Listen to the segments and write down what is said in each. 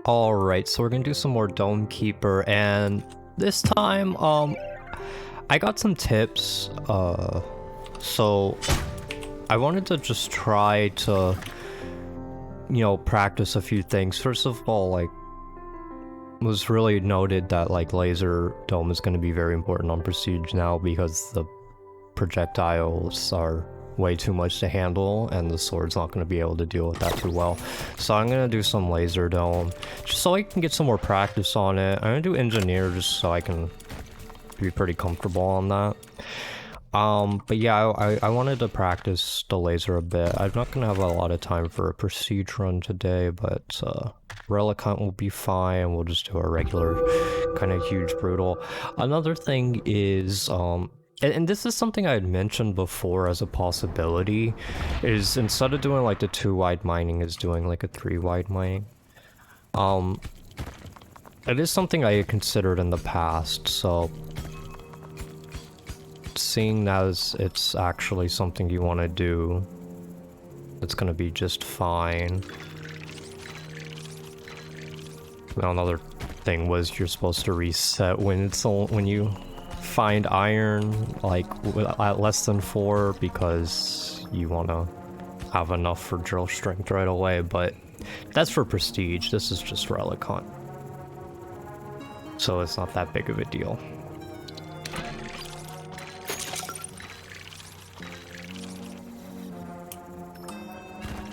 Alright, so we're gonna do some more Dome Keeper, and this time, I got some tips, so I wanted to just try to, practice a few things. First of all, like, it was really noted that, like, Laser Dome is gonna be very important on Prestige now because the projectiles are way too much to handle and the sword's not going to be able to deal with that too well. So I'm going to do some Laser Dome just so I can get some more practice on it. I'm going to do Engineer just so I can be pretty comfortable on that. But yeah, I wanted to practice the laser a bit. I'm not going to have a lot of time for a Prestige run today, but Relic Hunt will be fine. We'll just do a regular kind of huge brutal. Another thing is and this is something I had mentioned before as a possibility, is instead of doing like the 2-wide mining, is doing like a 3-wide mining. It is something I had considered in the past, so seeing as it's actually something you want to do, it's gonna be just fine. Now, another thing was you're supposed to reset when you find iron, like, at less than 4 because you want to have enough for drill strength right away, but that's for Prestige. This is just Relic Hunt, so it's not that big of a deal.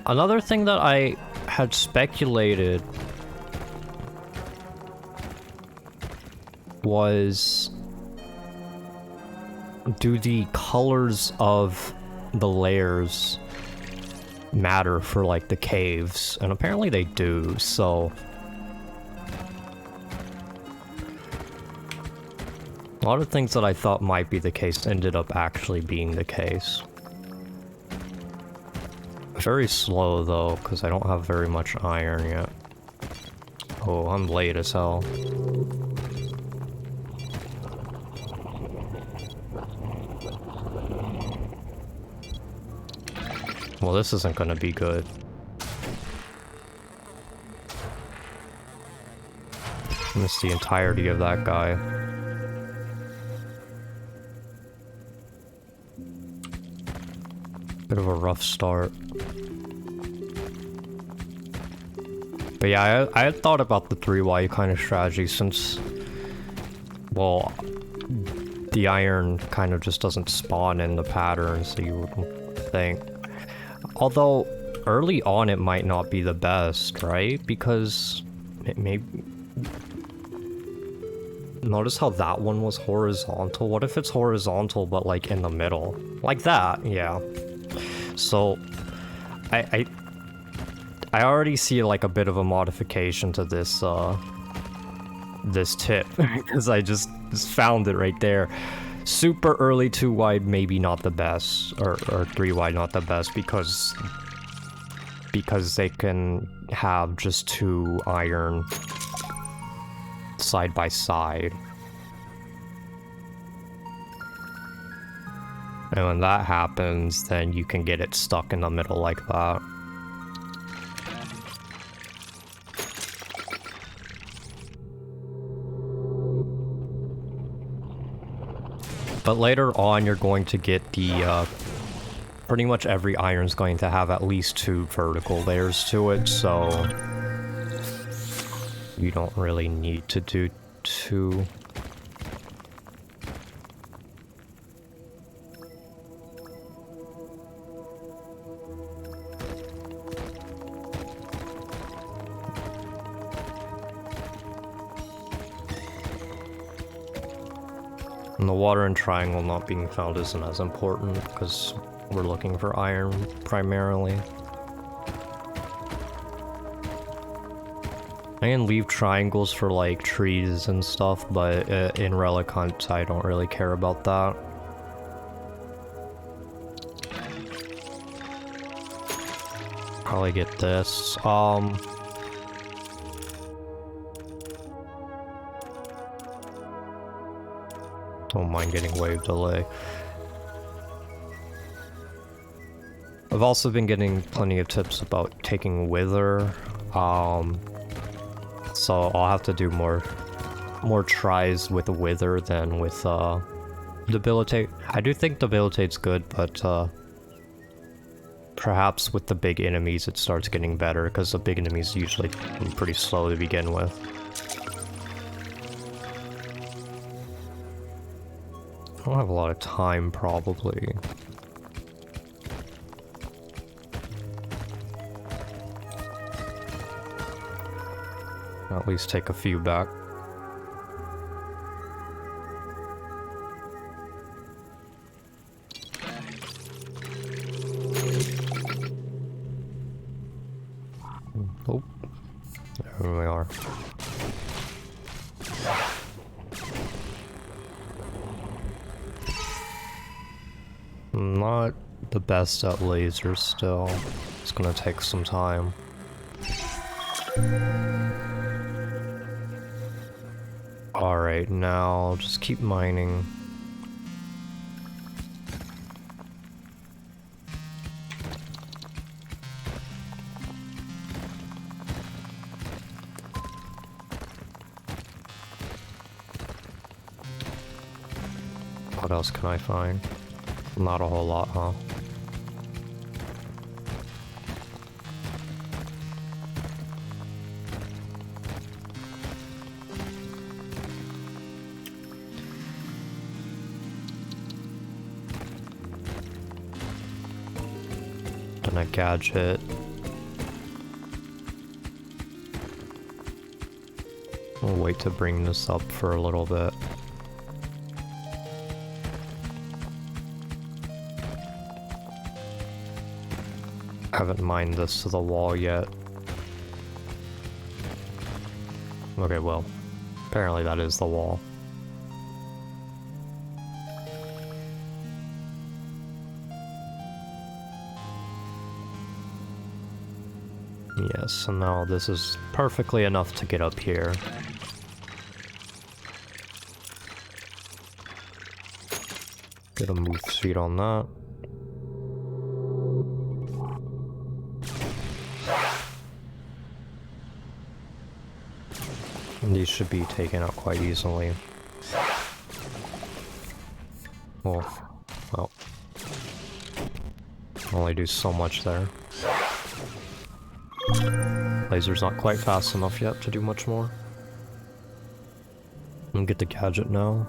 Another thing that I had speculated was, do the colors of the layers matter for like the caves? And apparently they do, so a lot of things that I thought might be the case ended up actually being the case. Very slow though, because I don't have very much iron yet. Oh, I'm late as hell. Well, this isn't gonna be good. Missed the entirety of that guy. Bit of a rough start. But yeah, I had thought about the 3Y kind of strategy since, well, the iron kind of just doesn't spawn in the pattern, so you would think. Although, early on it might not be the best, right? Because it may... Notice how that one was horizontal? What if it's horizontal but like in the middle? Like that, yeah. So, I already see like a bit of a modification to this, this tip, because I just found it right there. Super early 2-wide, maybe not the best, or 3-wide not the best, because they can have just 2 iron side by side. And when that happens, then you can get it stuck in the middle like that. But later on, you're going to get the, pretty much every iron's going to have at least 2 vertical layers to it, so you don't really need to do 2. And the water and triangle not being found isn't as important because we're looking for iron primarily. I can leave triangles for like trees and stuff, but in Relic Hunt I don't really care about that. Probably get this. Don't mind getting wave delay. I've also been getting plenty of tips about taking Wither. So I'll have to do more tries with Wither than with Debilitate. I do think Debilitate's good, but perhaps with the big enemies it starts getting better, because the big enemies usually pretty slow to begin with. I don't have a lot of time, probably. At least take a few back. Oh, there we are. Not the best at lasers still. It's gonna take some time. Alright, now just keep mining. What else can I find? Not a whole lot, huh? Then a gadget. We'll wait to bring this up for a little bit. Haven't mined this to the wall yet. Okay, well, apparently that is the wall. Yes, and now this is perfectly enough to get up here. Get a move speed on that. And these should be taken out quite easily. Well, only do so much there. Laser's not quite fast enough yet to do much more. And get the gadget now.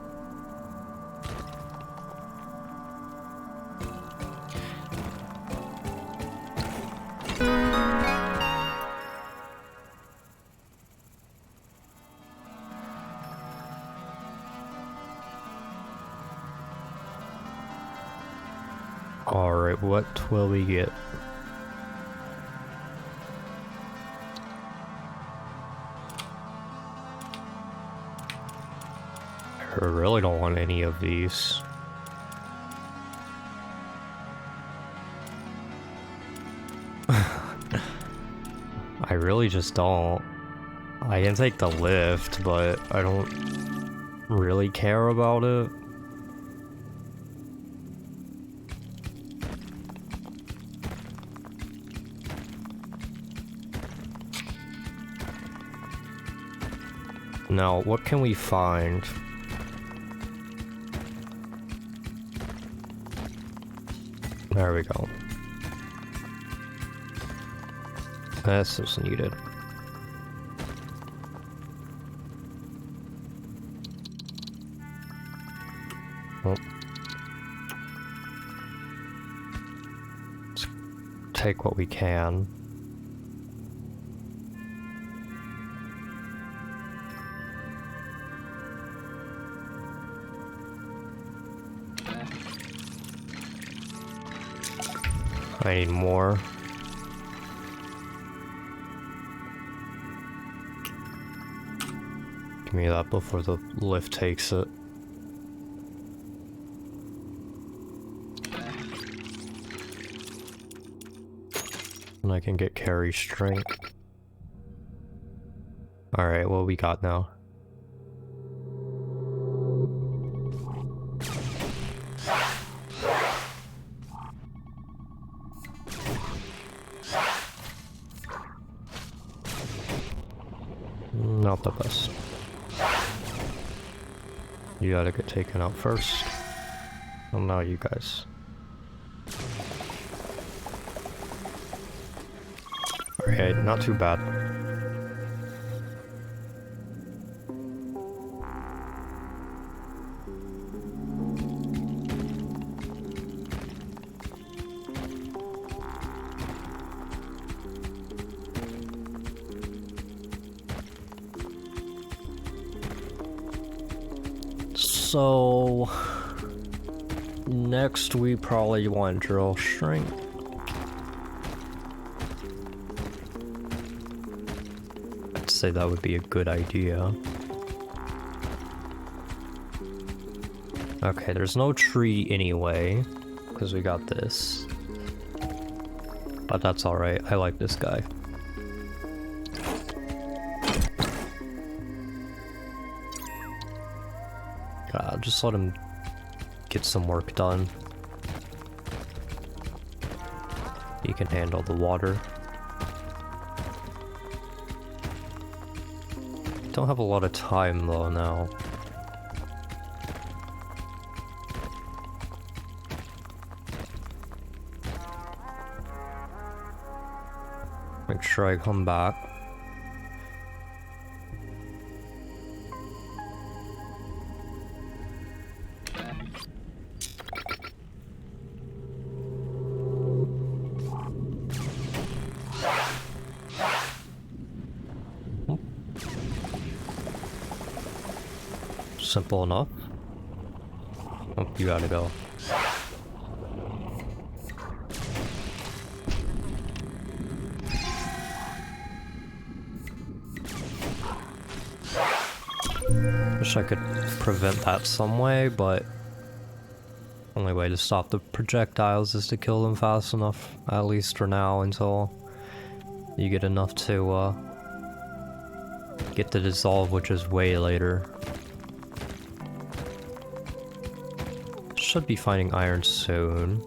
Alright, what will we get? I really don't want any of these. I really just don't. I can take the lift, but I don't really care about it. Now, what can we find? There we go. This is needed. Well, let's take what we can. I need more. Give me that before the lift takes it. And I can get carry strength. Alright, what we got now? Not the best. You gotta get taken out first. Well, now you guys. Okay, not too bad. So next we probably want drill shrink. I'd say that would be a good idea. Okay, there's no tree anyway, because we got this. But that's alright, I like this guy. Just let him get some work done. He can handle the water. Don't have a lot of time though now. Make sure I come back. Simple enough. Oh, you gotta go. Wish I could prevent that some way, but only way to stop the projectiles is to kill them fast enough, at least for now, until you get enough to get the dissolve, which is way later. Should be finding iron soon.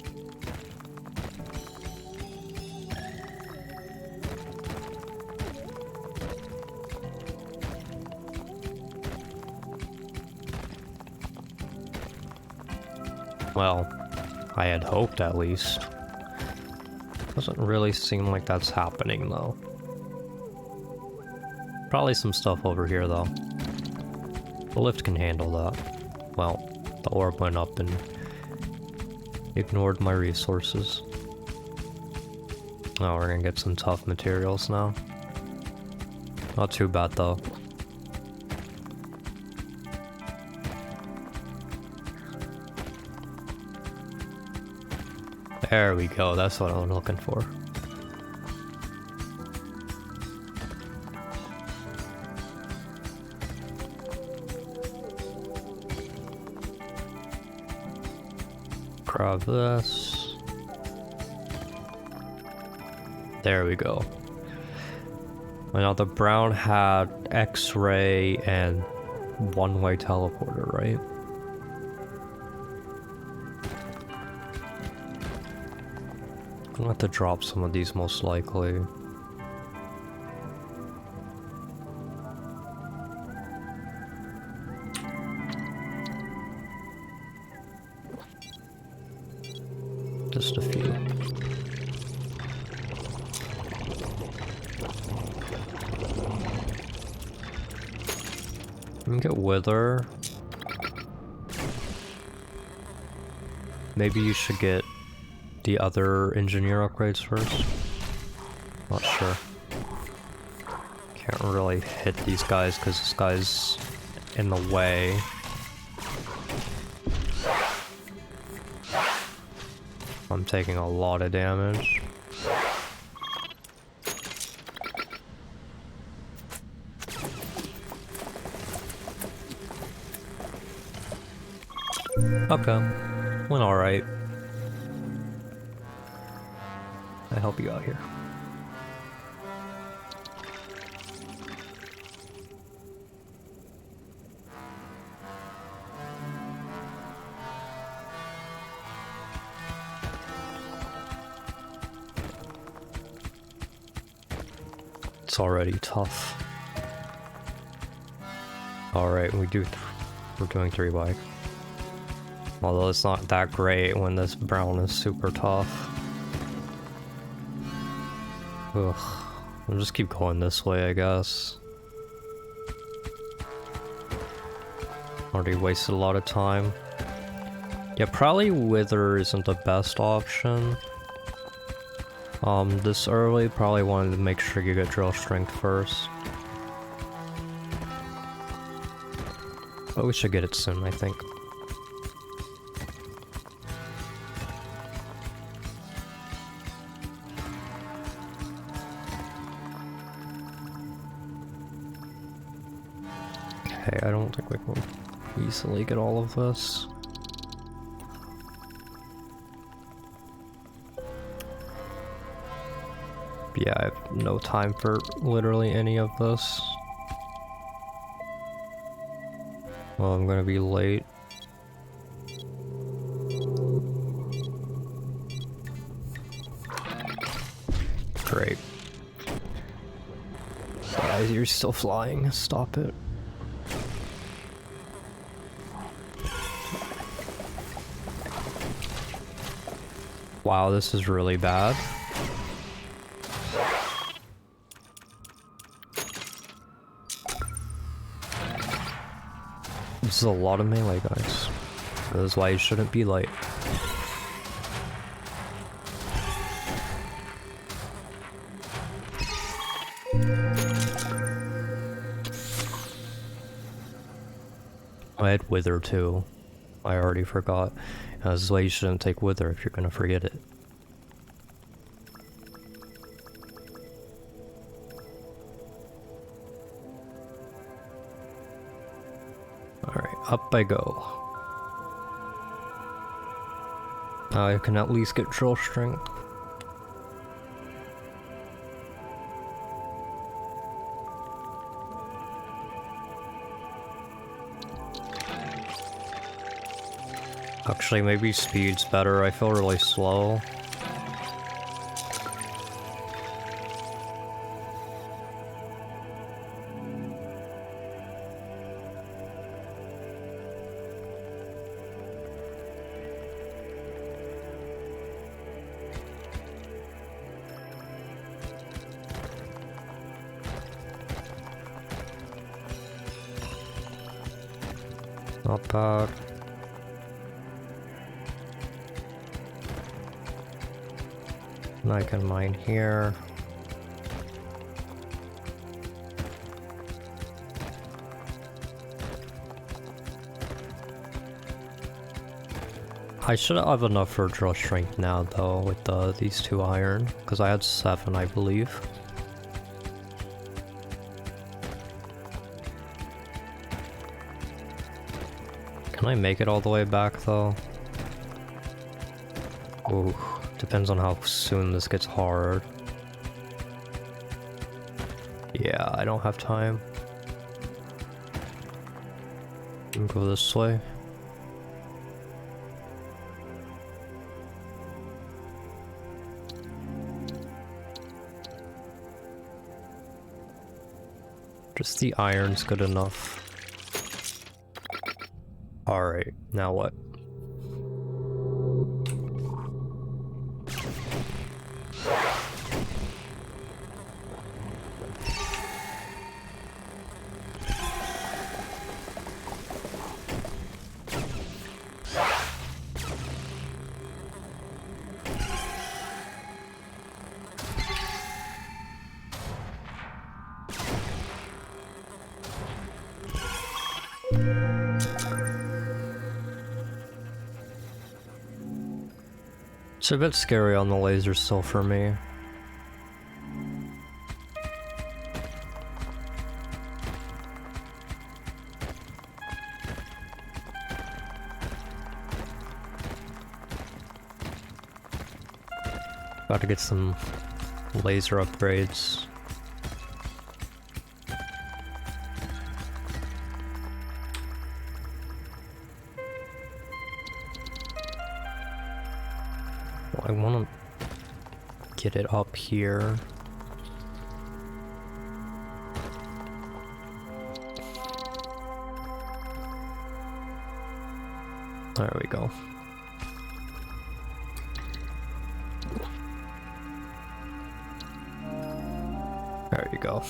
Well, I had hoped at least. Doesn't really seem like that's happening though. Probably some stuff over here though. The lift can handle that. Well, the orb went up and ignored my resources. Oh, we're gonna get some tough materials now. Not too bad though. There we go, that's what I'm looking for. Grab this. There we go. Now the brown had X-ray and one-way teleporter, right? I'm gonna have to drop some of these most likely. Just a few. Let me get Wither. Maybe you should get the other engineer upgrades first. Not sure. Can't really hit these guys because this guy's in the way. I'm taking a lot of damage. Okay, went alright. I help you out here. It's already tough. Alright, we're doing 3 bike. Although it's not that great when this brown is super tough. Ugh. I'll just keep going this way, I guess. Already wasted a lot of time. Yeah, probably Wither isn't the best option. This early, probably wanted to make sure you get Drill Strength first. But we should get it soon, I think. Okay, I don't think we can easily get all of this. Yeah, I have no time for literally any of this. Well, I'm gonna be late. Great. Guys, you're still flying. Stop it. Wow, this is really bad. This is a lot of melee, guys. That is why you shouldn't be late. I had Wither too. I already forgot. This is why you shouldn't take Wither if you're gonna forget it. Alright, up I go. Now I can at least get Drill Strength. Actually, maybe speed's better. I feel really slow. Not bad. And I can mine here. I should have enough for Drill Strength now though with these 2 iron, because I had 7 I believe. Can I make it all the way back though? Ooh. Depends on how soon this gets hard. Yeah, I don't have time. Go this way. Just the iron's good enough. Alright, now what? It's a bit scary on the laser still for me. Got to get some laser upgrades. I want to get it up here. There we go. There you go.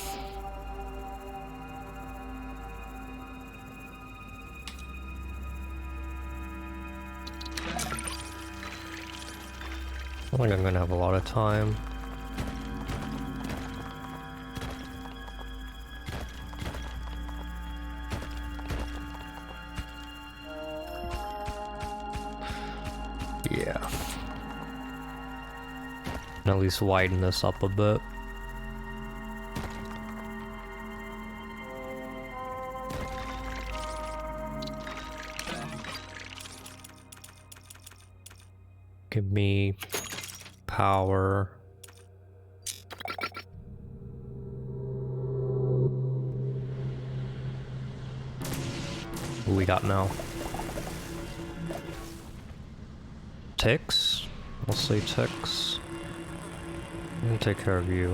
I think I'm gonna have a lot of time. Yeah. And at least widen this up a bit. Give me power. What we got now? Ticks? We'll say ticks. I'm gonna take care of you.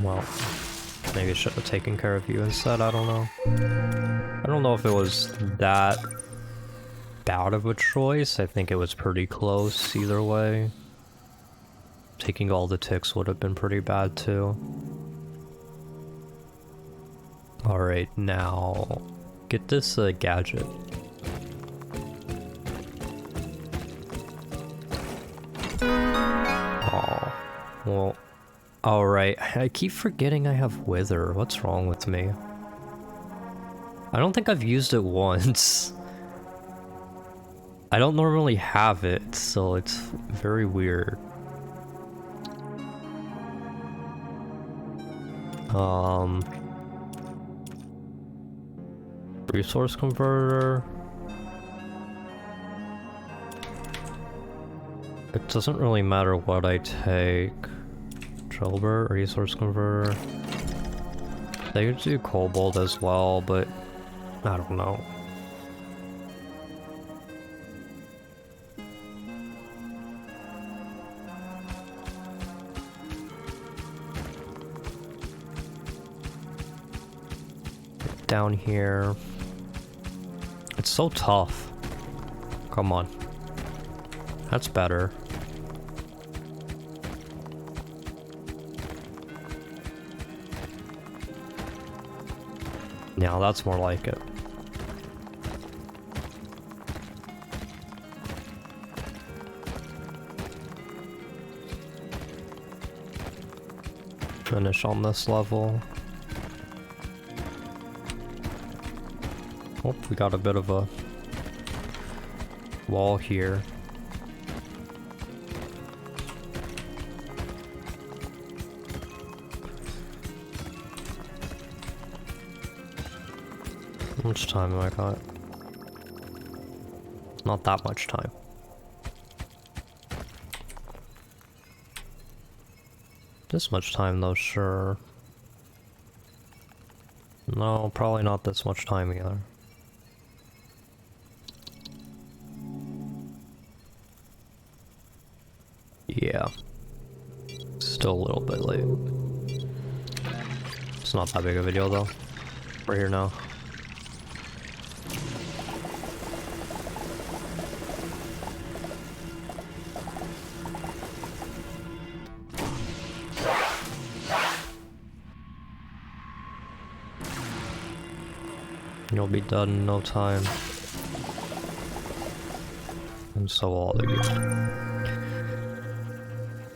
Well, maybe I should have taken care of you instead, I don't know. I don't know if it was that bad of a choice. I think it was pretty close either way. Taking all the ticks would have been pretty bad too. Alright, now get this gadget. Oh, well, alright. I keep forgetting I have Wither. What's wrong with me? I don't think I've used it once. I don't normally have it, so it's very weird. Resource converter. It doesn't really matter what I take. Trilbert, resource converter. They could do cobalt as well, but I don't know. Down here. It's so tough. Come on. That's better. Now that's more like it. Finish on this level. Oh, we got a bit of a wall here. How much time have I got? Not that much time. This much time though, sure. No, probably not this much time either. Yeah. Still a little bit late. It's not that big of a deal though. We're here now. You'll be done in no time. And so all of you.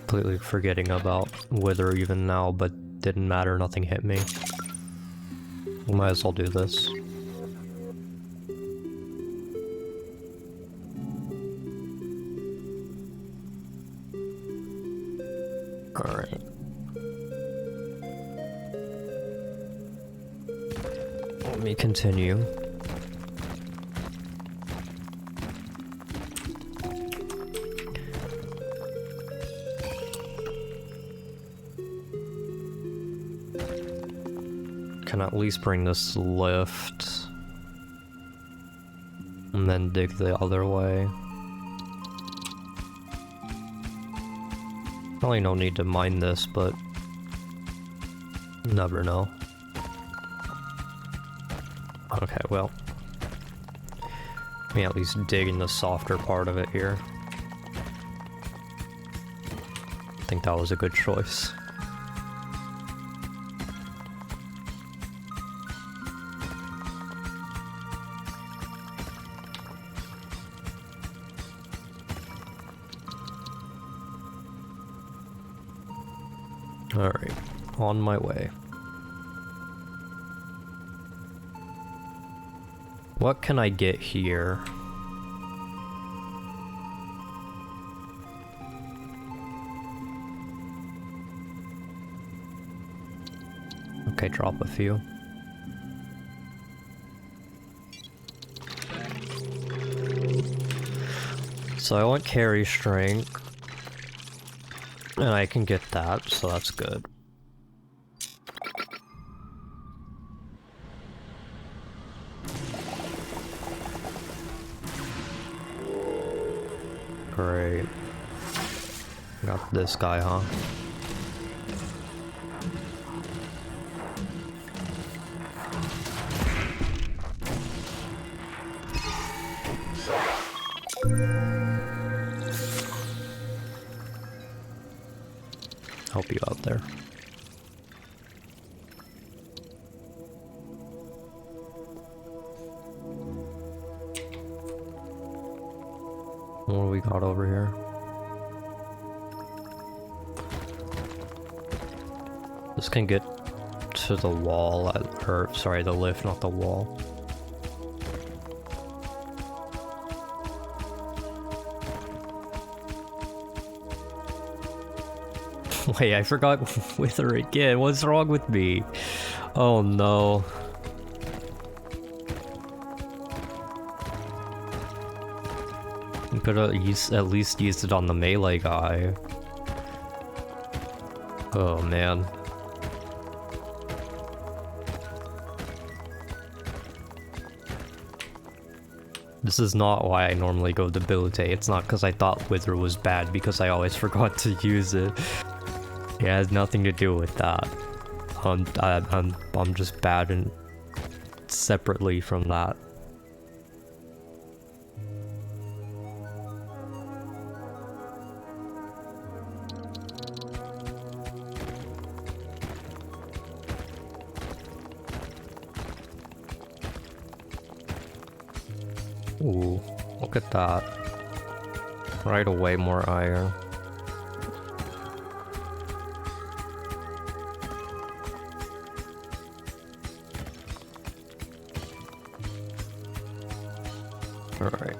Completely forgetting about Wither even now, but didn't matter, nothing hit me. We might as well do this. Alright. Let me continue. Can at least bring this lift. And then dig the other way. Probably no need to mine this, but Never know. Okay, well. Let me at least dig in the softer part of it here. I think that was a good choice. Alright, on my way. What can I get here? Okay, drop a few. So I want carry strength. And I can get that, so that's good. Great. Got this guy, huh? Help you out there. What do we got over here? This can get to the wall, or sorry, the lift, not the wall. Wait, I forgot Wither again. What's wrong with me? Oh no. You could have at least used it on the melee guy. Oh man. This is not why I normally go debilitate. It's not because I thought Wither was bad, because I always forgot to use it. It has nothing to do with that. I'm just bad and separately from that. Ooh, look at that. Right away, more iron. Alright.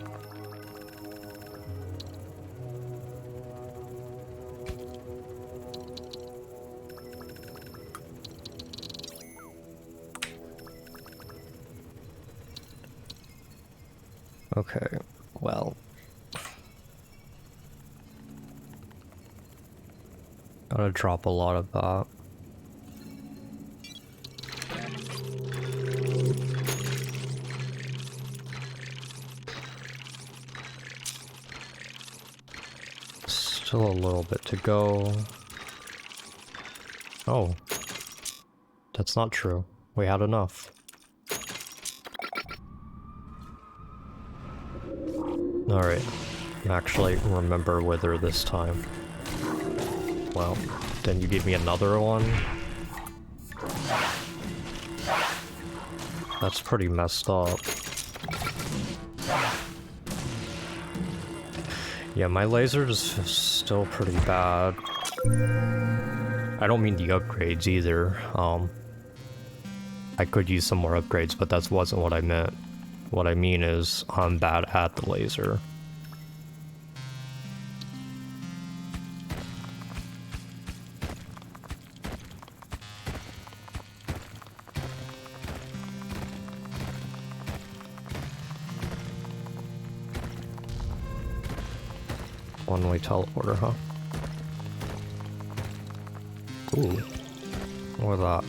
Okay, well. Gotta drop a lot of that. Still a little bit to go. Oh. That's not true. We had enough. Alright. Actually, remember Wither this time. Well, then you give me another one? That's pretty messed up. Yeah, my laser is still pretty bad. I don't mean the upgrades either. I could use some more upgrades, but that wasn't what I meant. What I mean is, I'm bad at the laser. One-way teleporter, huh? Ooh. What was that?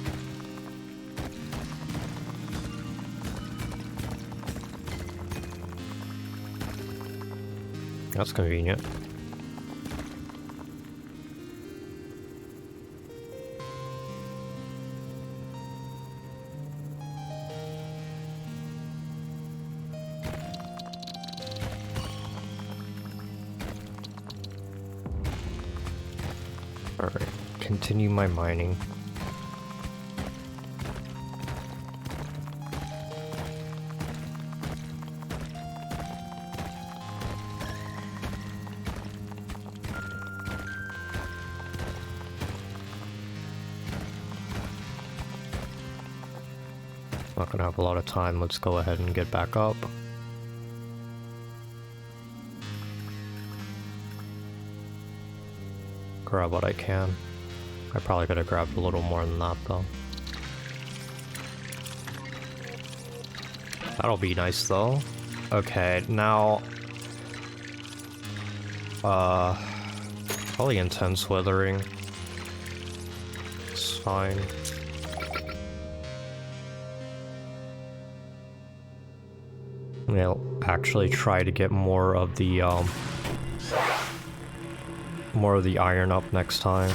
That's convenient. Alright, continue my mining. Not gonna have a lot of time, let's go ahead and get back up. Grab what I can. I probably could have grabbed a little more than that though. That'll be nice though. Okay, now... probably intense withering. It's fine. I'll actually try to get more of the iron up next time.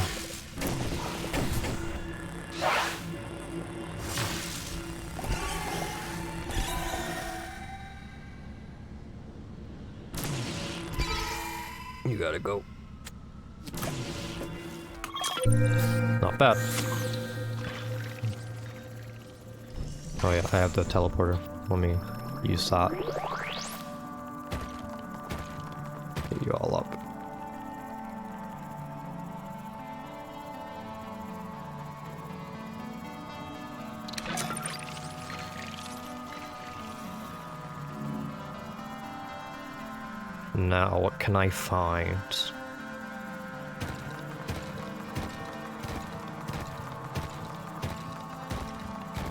You gotta go. Not bad. Oh yeah, I have the teleporter. Let me use that. Get you all up. Now, what can I find?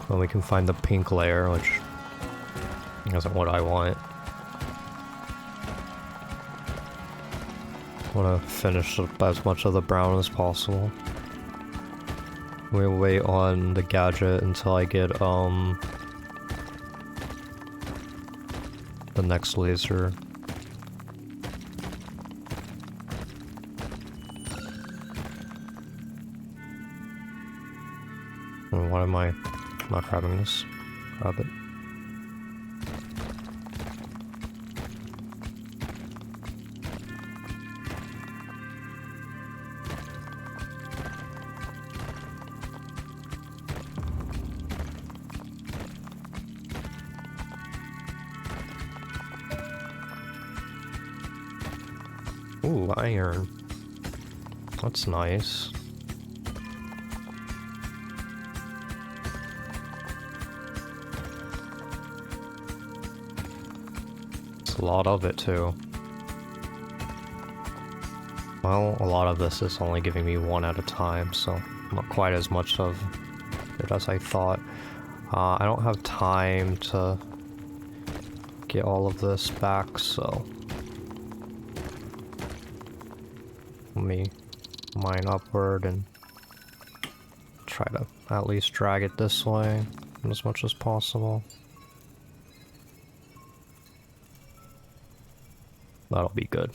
Well, we can find the pink layer, which isn't what I want. I want to finish up as much of the brown as possible. We'll wait on the gadget until I get the next laser. Why am I not grabbing this? Grab it. Ooh, iron. That's nice. A lot of it too. Well, a lot of this is only giving me one at a time, so not quite as much of it as I thought. I don't have time to get all of this back, so let me mine upward and try to at least drag it this way as much as possible. That'll be good.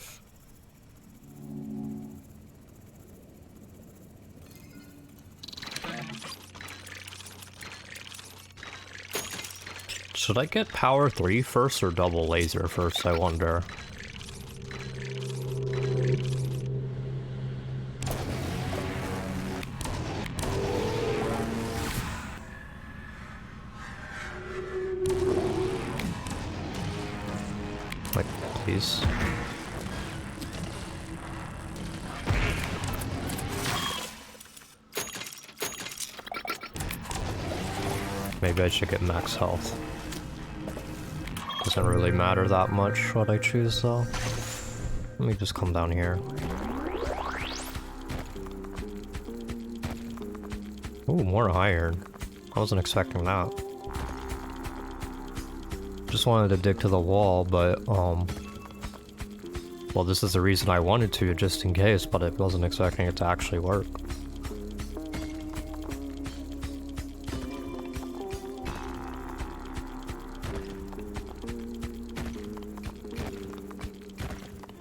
Should I get power 3 first or double laser first, I wonder? Like, please. Maybe I should get max health. Doesn't really matter that much what I choose though. Let me just come down here. Ooh, more iron. I wasn't expecting that. Just wanted to dig to the wall, but well, this is the reason I wanted to, just in case, but I wasn't expecting it to actually work.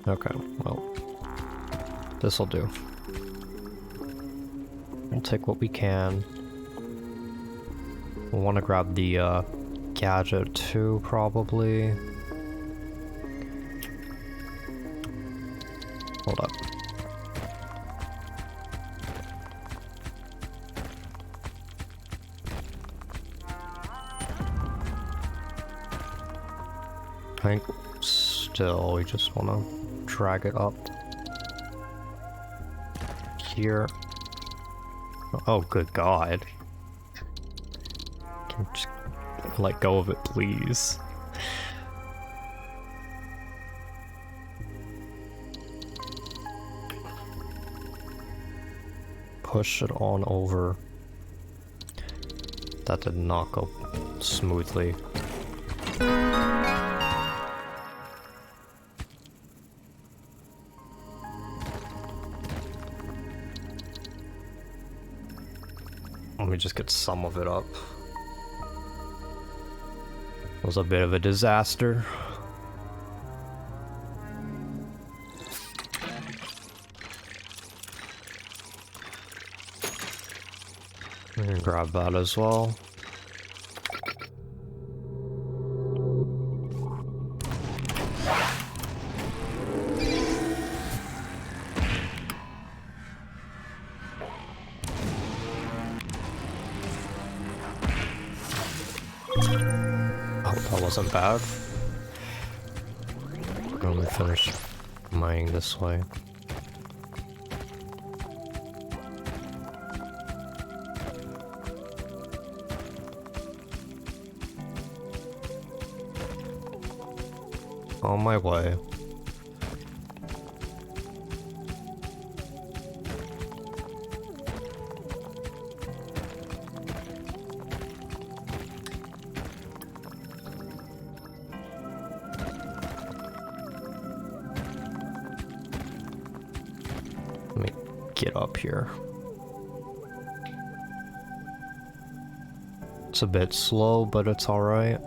Okay, well, this'll do. We'll take what we can. We'll want to grab the gadget too, probably. Hold up. I think still we just want to drag it up here. Oh, good God. Can you just let go of it, please? Push it on over. That did not go smoothly. Let me just get some of it up. It was a bit of a disaster. And grab that as well. Oh, that wasn't bad. Let me finish mining this way. On my way. Let me get up here. It's a bit slow, but it's alright.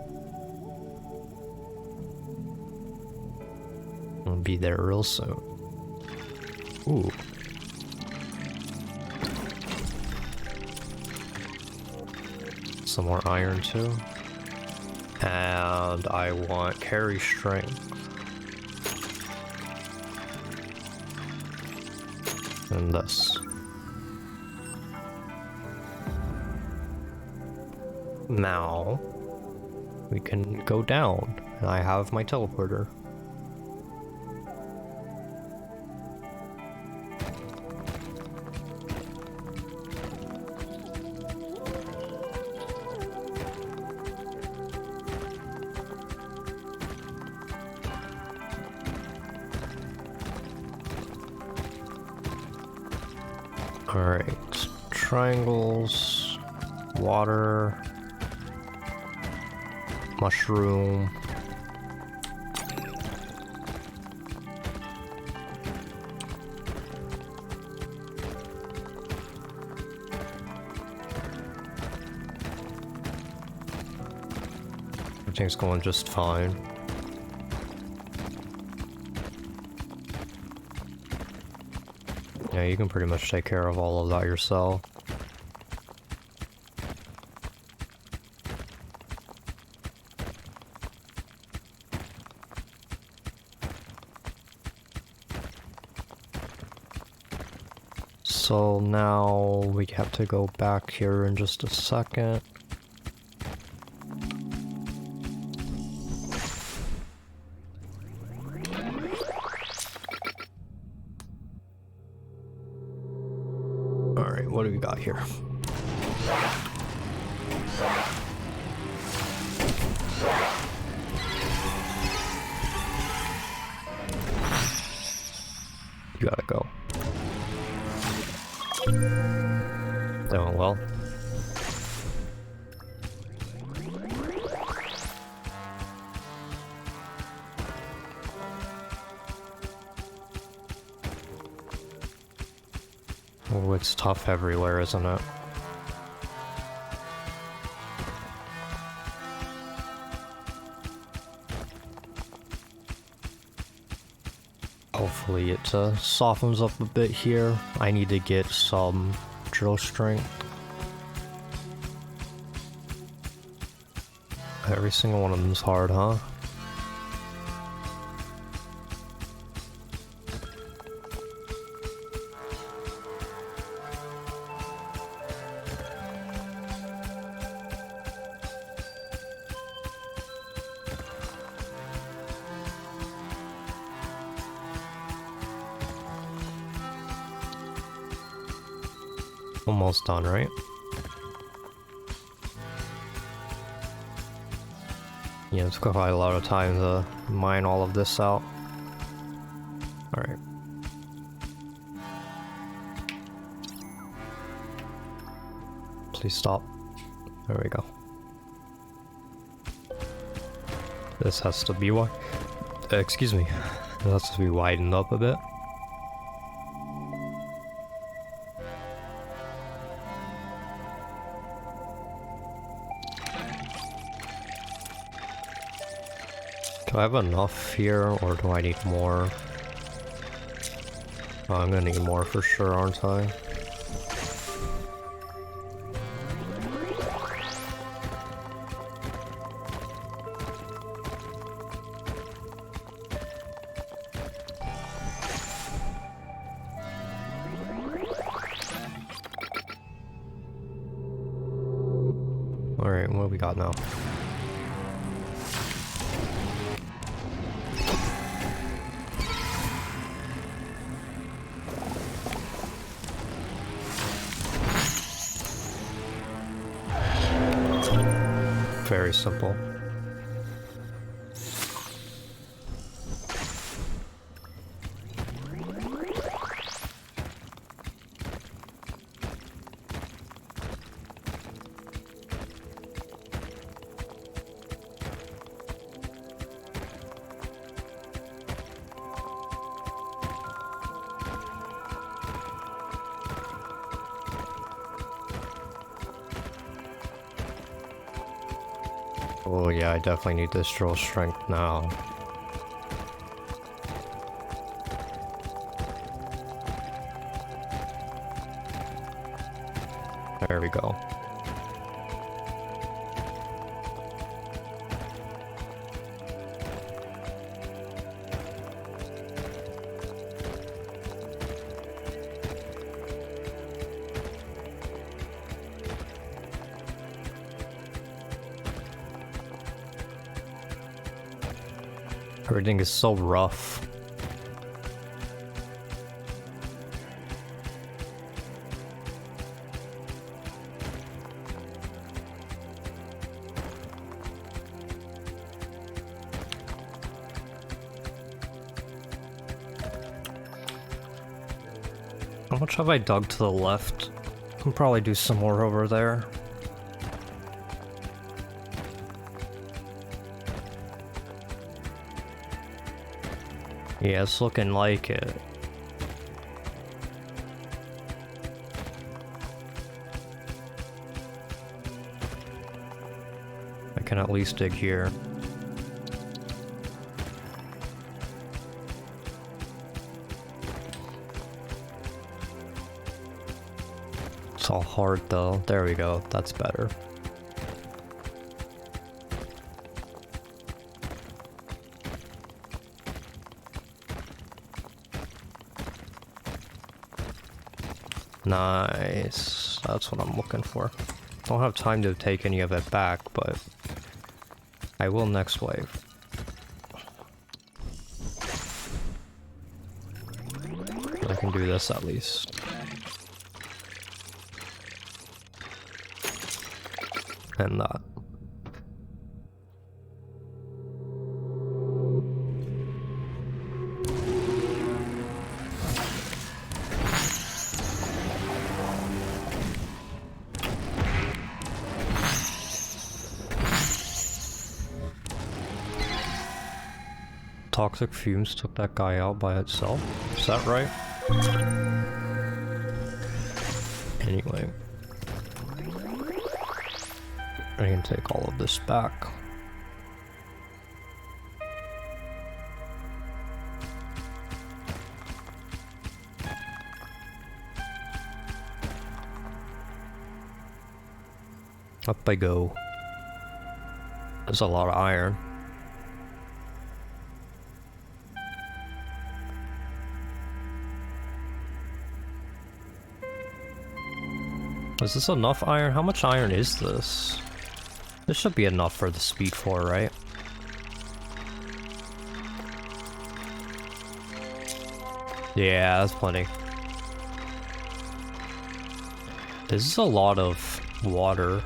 I'll be there real soon. Ooh. Some more iron too. And I want carry strength. And this. Now we can go down, and I have my teleporter. Alright, triangles, water, mushroom. Everything's going just fine. Yeah, you can pretty much take care of all of that yourself. So now we have to go back here in just a second. Alright, what do we got here? You gotta go. Doing well. Oh, it's tough everywhere, isn't it? Hopefully it softens up a bit here. I need to get some drill strength. Every single one of them is hard, huh? Almost done, right? Yeah, it's quite a lot of time to mine all of this out. Alright. Please stop. There we go. This has to be wide. Excuse me. It has to be widened up a bit. Do I have enough here, or do I need more? Oh, I'm gonna need more for sure, aren't I? Alright, what do we got now? Very simple. Oh yeah, I definitely need this drill strength now. There we go. Everything is so rough. How much have I dug to the left? I can probably do some more over there. Yeah, it's looking like it. I can at least dig here. It's all hard though. There we go. That's better. Nice. That's what I'm looking for. Don't have time to take any of it back, but I will next wave. I can do this at least. And that. Toxic fumes took that guy out by itself. Is that right? Anyway. I can take all of this back. Up I go. There's a lot of iron. Is this enough iron? How much iron is this? This should be enough for the Speed 4, right? Yeah, that's plenty. This is a lot of water.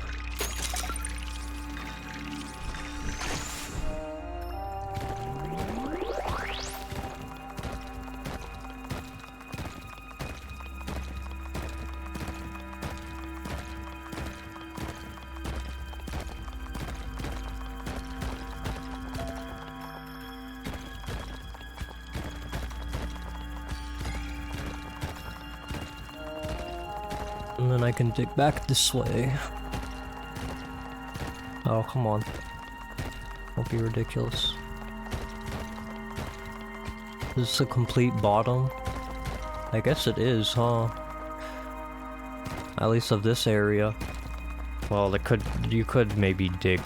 And then I can dig back this way. Oh, come on. Don't be ridiculous. Is this a complete bottom? I guess it is, huh? At least of this area. Well, you could maybe dig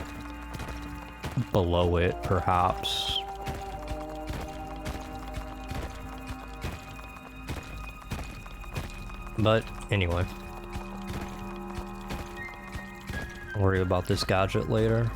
below it, perhaps. But anyway. Worry about this gadget later.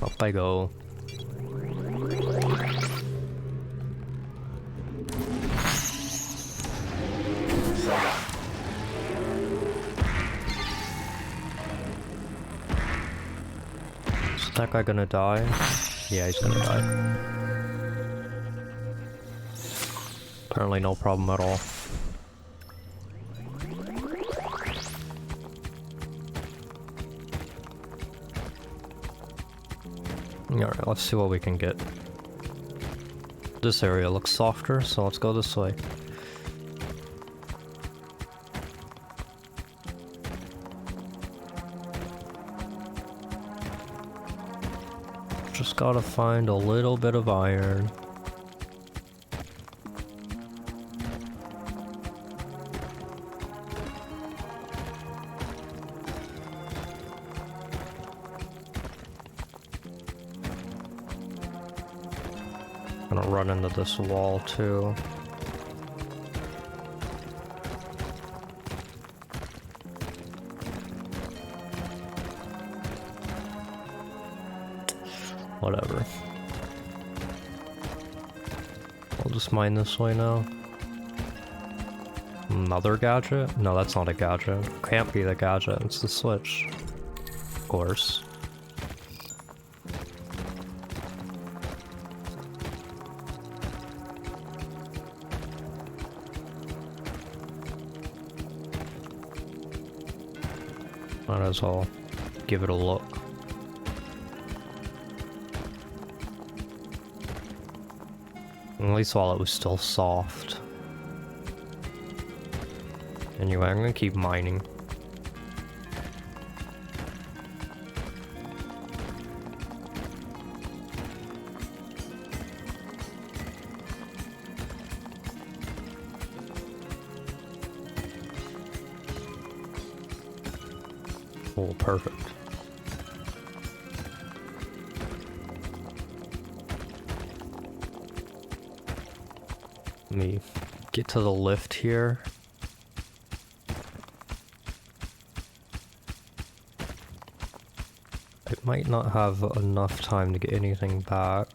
Up I go. Is that guy gonna die? Yeah, he's gonna die. Apparently no problem at all. Alright, let's see what we can get. This area looks softer, so let's go this way. Just gotta find a little bit of iron. Gonna run into this wall too. Whatever. I'll just mine this way now. Another gadget? No, that's not a gadget. Can't be the gadget, it's the switch. Of course. Might as well give it a look. At least while it was still soft. Anyway, I'm gonna keep mining. Oh, perfect. Let me get to the lift here. I might not have enough time to get anything back.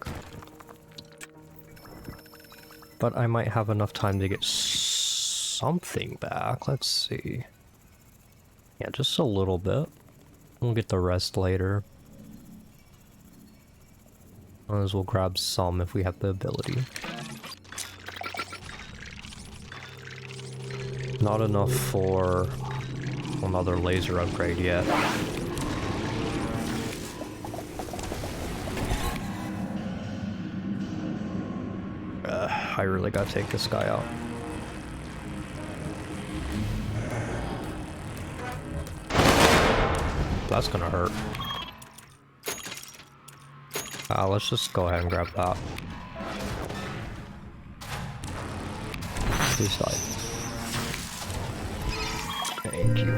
But I might have enough time to get something back. Let's see. Yeah, just a little bit. We'll get the rest later. Might as well grab some if we have the ability. Not enough for another laser upgrade yet. I really gotta take this guy out. That's gonna hurt. Let's just go ahead and grab that. Please die. Thank you.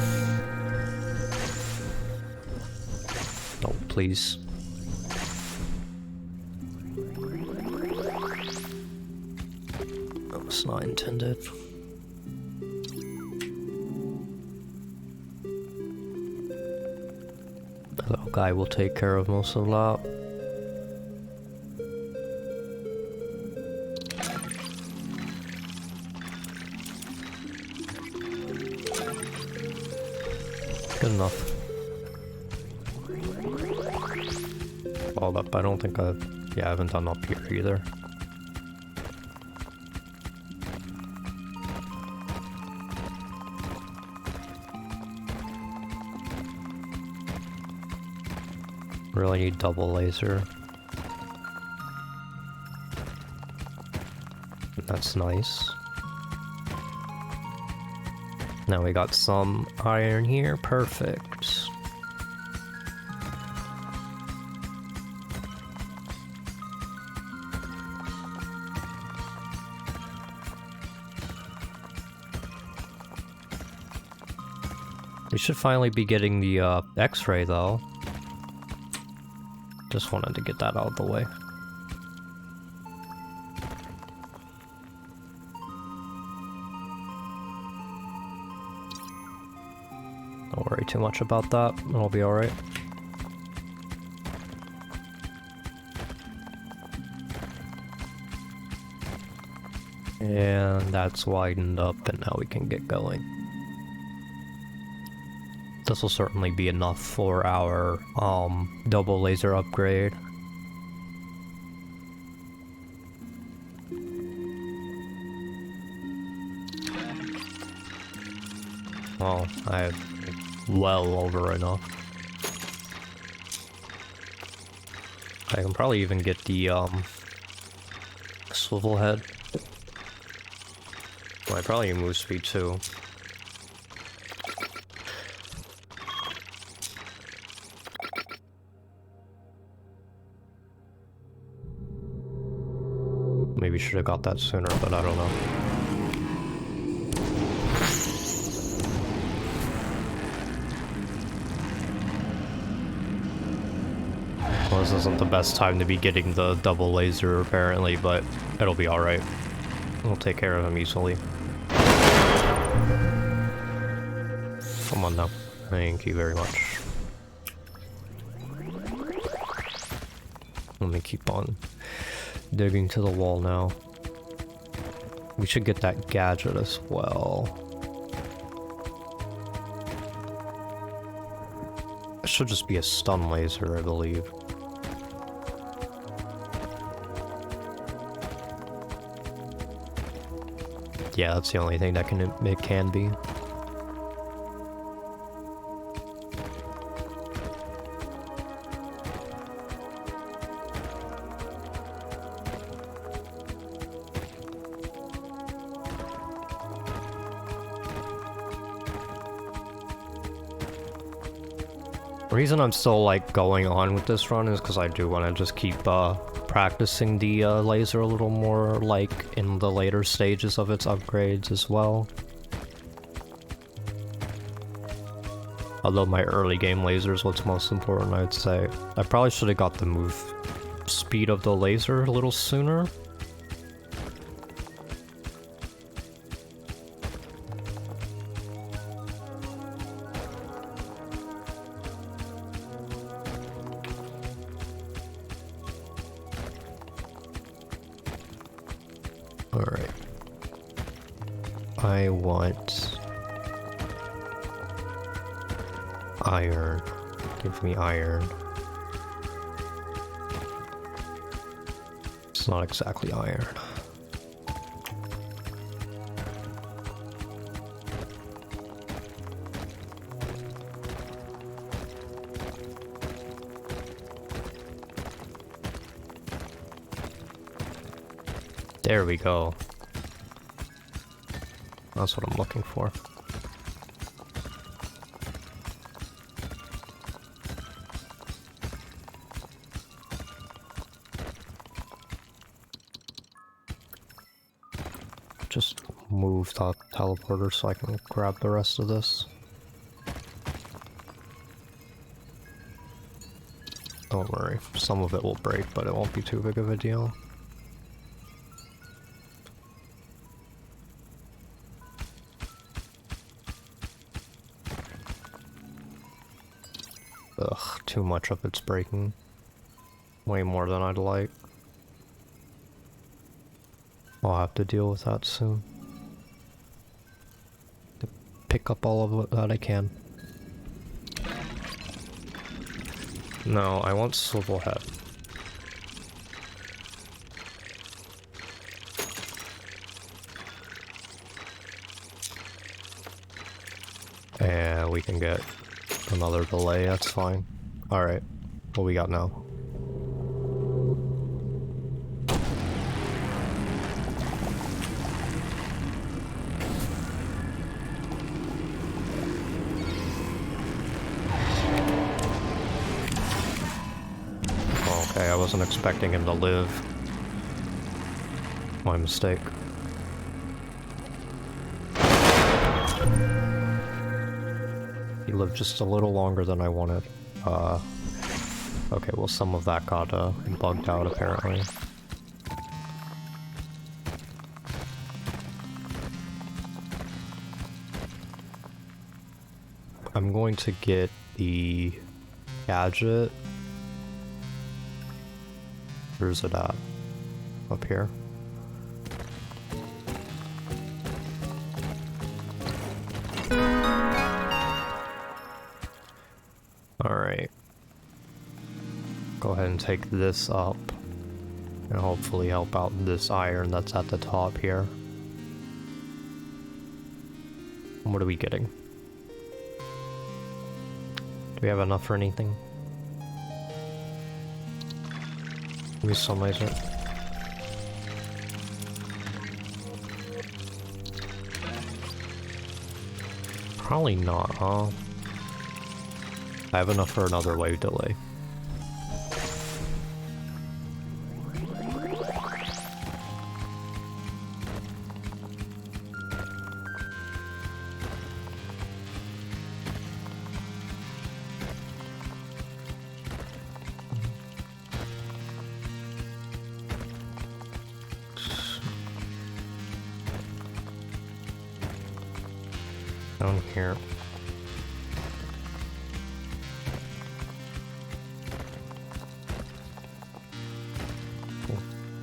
Oh, please. That's not intended. The little guy will take care of most of that. Good enough. All up. I don't think I haven't done up here either. Really need double laser. That's nice. Now we got some iron here. Perfect. We should finally be getting the X-ray though. Just wanted to get that out of the way. Don't worry too much about that, it'll be alright. And that's widened up, and now we can get going. This will certainly be enough for our double laser upgrade. Well, I have well over enough. I can probably even get the swivel head. Well, I probably need move speed too. Maybe should have got that sooner, but I don't know. Well, this isn't the best time to be getting the double laser apparently, but it'll be alright. We'll take care of him easily. Come on now. Thank you very much. Let me keep on digging to the wall now. We should get that gadget as well. It should just be a stun laser, I believe. Yeah, that's the only thing that it can be. The reason I'm still like going on with this run is because I do want to just keep practicing the laser a little more, like in the later stages of its upgrades as well. Although my early game laser is what's most important, I'd say. I probably should have got the move speed of the laser a little sooner. Alright. I want iron. Give me iron. It's not exactly iron. There we go. That's what I'm looking for. Just move the teleporter so I can grab the rest of this. Don't worry, some of it will break, but it won't be too big of a deal. too much of it's breaking. Way more than I'd like. I'll have to deal with that soon. To pick up all of it that I can. No, I want swivel head. And we can get another delay, that's fine. Alright, what we got now? Okay, I wasn't expecting him to live. My mistake. He lived just a little longer than I wanted. Okay, well some of that got bugged out apparently. I'm going to get the gadget. Where's it at? Up here. Alright. Go ahead and take this up. And hopefully help out this iron that's at the top here. What are we getting? Do we have enough for anything? Give me some laser. Probably not, huh? I have enough for another wave delay. Down here.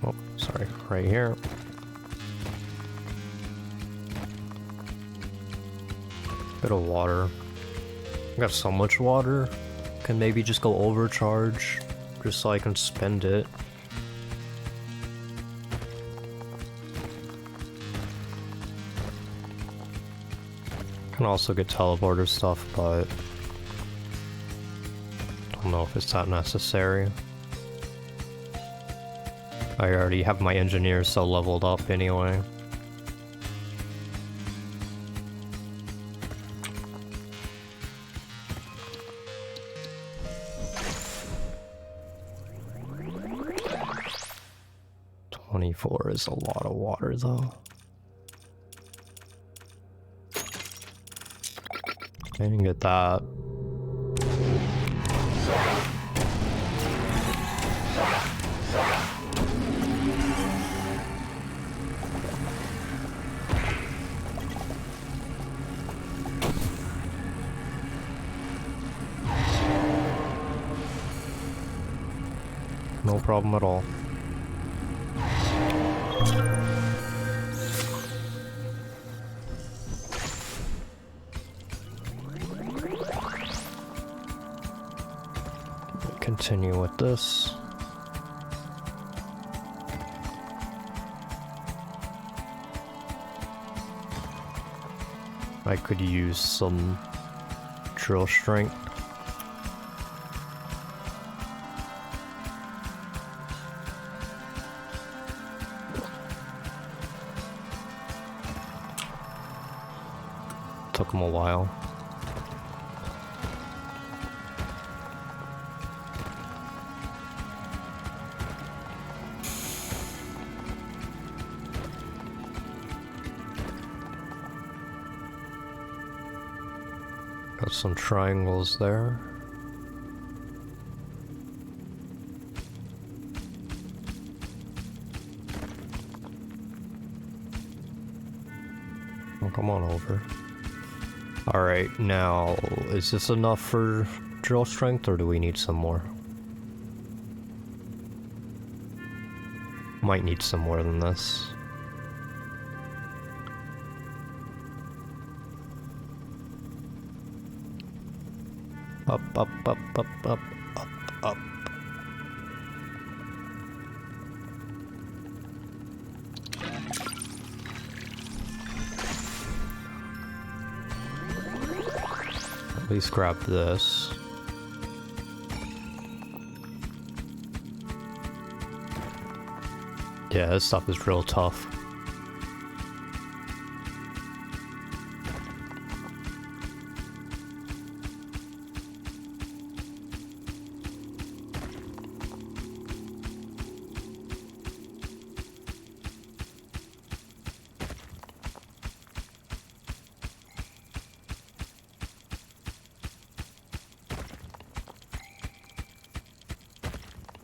Oh, sorry, right here. Bit of water. I got so much water. Can maybe just go overcharge, just so I can spend it. Can also get teleporter stuff, but I don't know if it's that necessary. I already have my engineers so leveled up anyway. $24 is a lot of water though. I didn't get that. No problem at all. Continue with this. I could use some drill strength. Took him a while. Got some triangles there. Oh, come on over. Alright, now, is this enough for drill strength, or do we need some more? Might need some more than this. Up, up, up, up, up, up, up. At least grab this. Yeah, this stuff is real tough.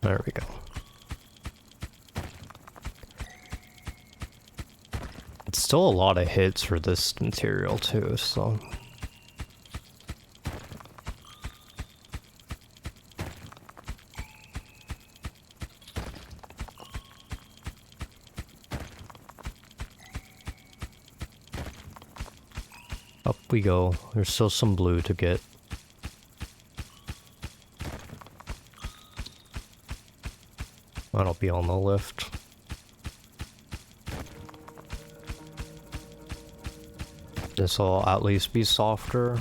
There we go. It's still a lot of hits for this material too, so... Up we go. There's still some blue to get. That'll be on the lift. This will at least be softer.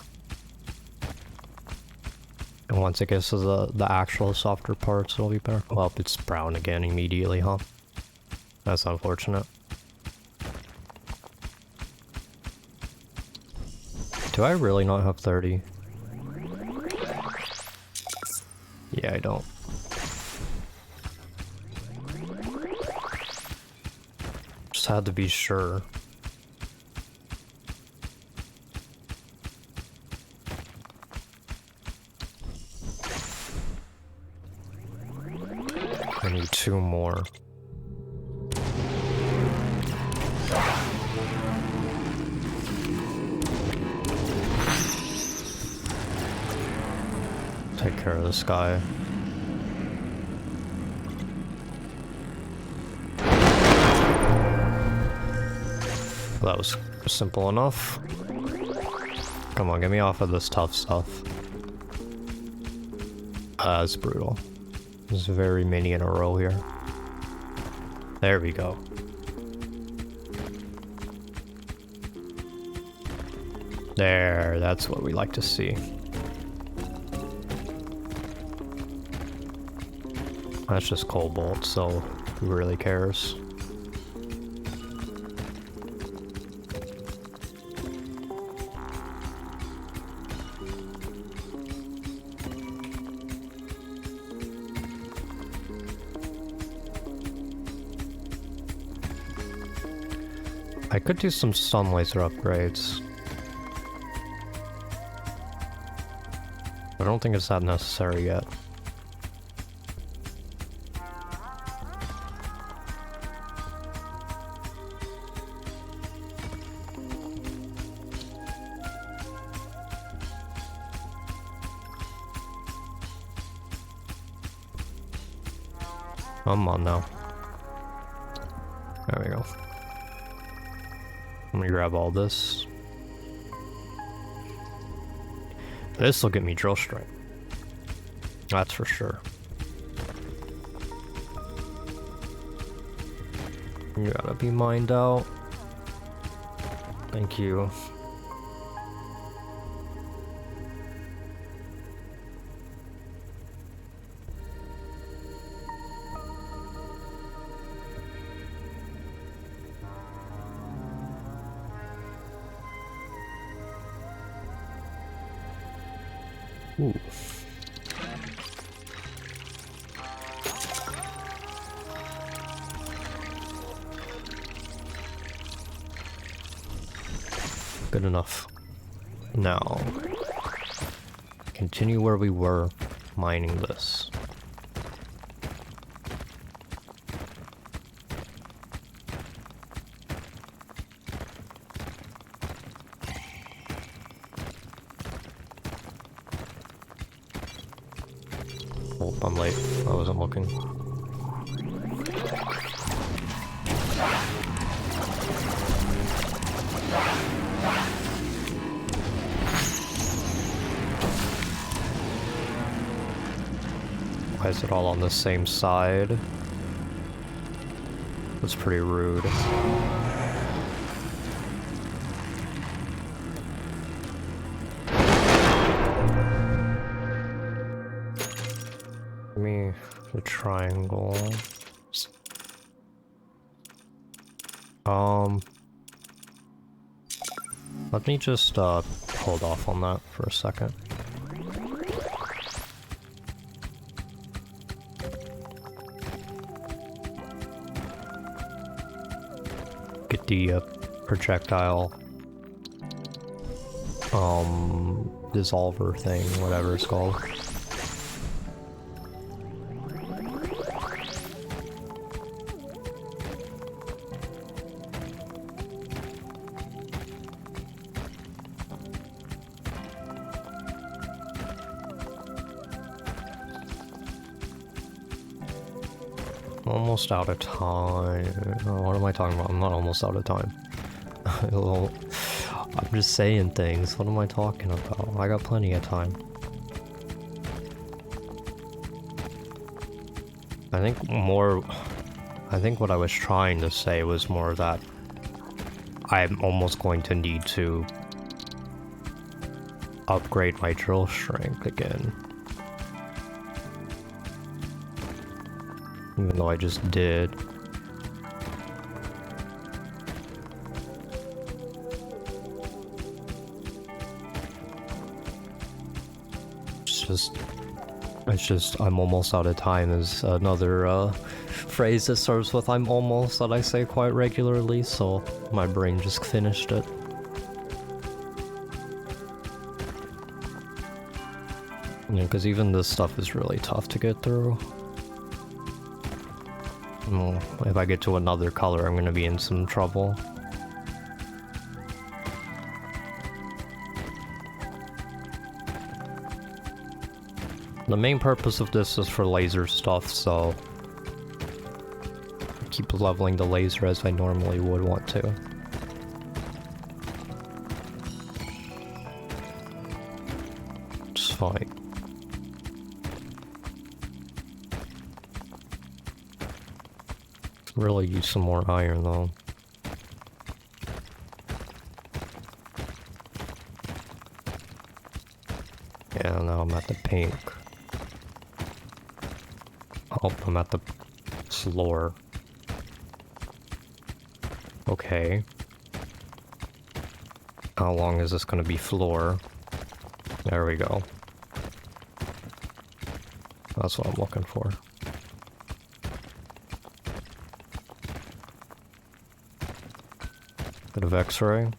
And once it gets to the actual softer parts, it'll be better. Well, it's brown again immediately, huh? That's unfortunate. Do I really not have 30? Yeah, I don't. Just had to be sure. I need 2 more. Take care of this guy. That was simple enough. Come on, get me off of this tough stuff. That's brutal. There's very many in a row here. There we go. There, that's what we like to see. That's just cobalt, so who really cares? I could do some stun laser upgrades. I don't think it's that necessary yet. Come on now. There we go. Let me grab all this. This will get me drill strength. That's for sure. You gotta be mined out. Thank you. Ooh. Good enough. Now, continue where we were mining this. Oh, I'm late. I wasn't looking. Why is it all on the same side? That's pretty rude. Give me the triangle. Let me just hold off on that for a second. Get the projectile dissolver thing, whatever it's called. Almost out of time. Oh, what am I talking about? I'm not almost out of time. I'm just saying things. What am I talking about? I got plenty of time. I think what I was trying to say was more that I'm almost going to need to upgrade my drill strength again. Even though I just did. It's just, I'm almost out of time is another phrase that starts with I'm almost that I say quite regularly, so my brain just finished it. Yeah, because even this stuff is really tough to get through. Well, if I get to another color, I'm gonna be in some trouble. The main purpose of this is for laser stuff, so I keep leveling the laser as I normally would want to. It's fine. Really use some more iron though. Yeah, now I'm at the pink. Oh, I'm at the floor. Okay. How long is this gonna be floor? There we go. That's what I'm looking for. Bit of X-ray.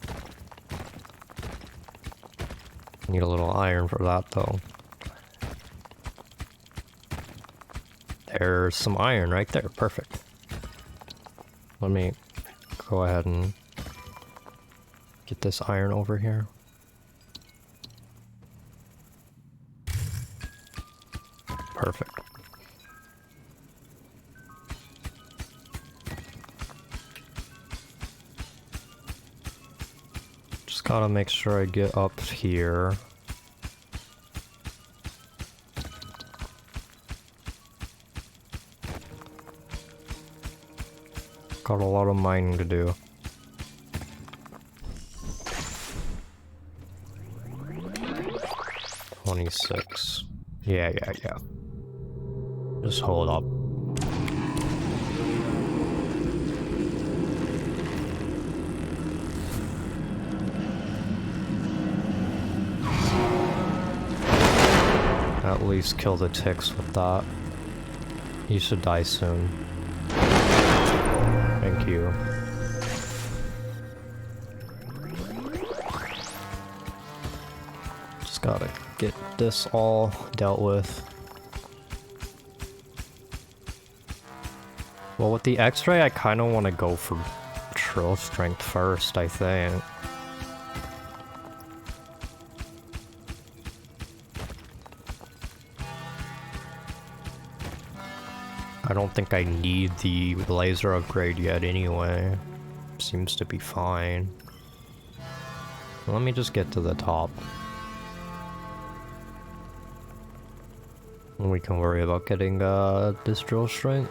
Need a little iron for that though. There's some iron right there, perfect. Let me go ahead and get this iron over here. Perfect. Just gotta make sure I get up here. Got a lot of mining to do. $26. Yeah. Just hold up. At least kill the ticks with that. You should die soon. Thank you. Just gotta get this all dealt with. Well, with the X-ray, I kind of want to go for drill strength first, I think. don't think I need the laser upgrade yet anyway. Seems to be fine. Let me just get to the top. We can worry about getting this drill strength.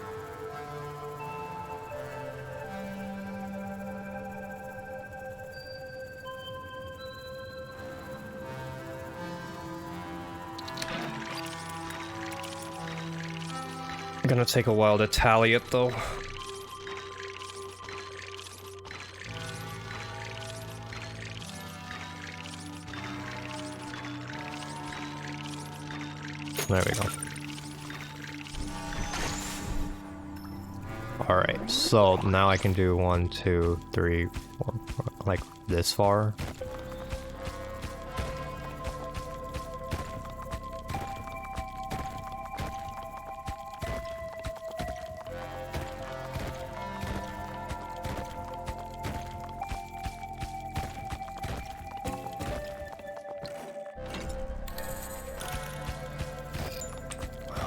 Gonna take a while to tally it though. There we go. Alright, so now I can do 1, 2, 3, 4, like this far.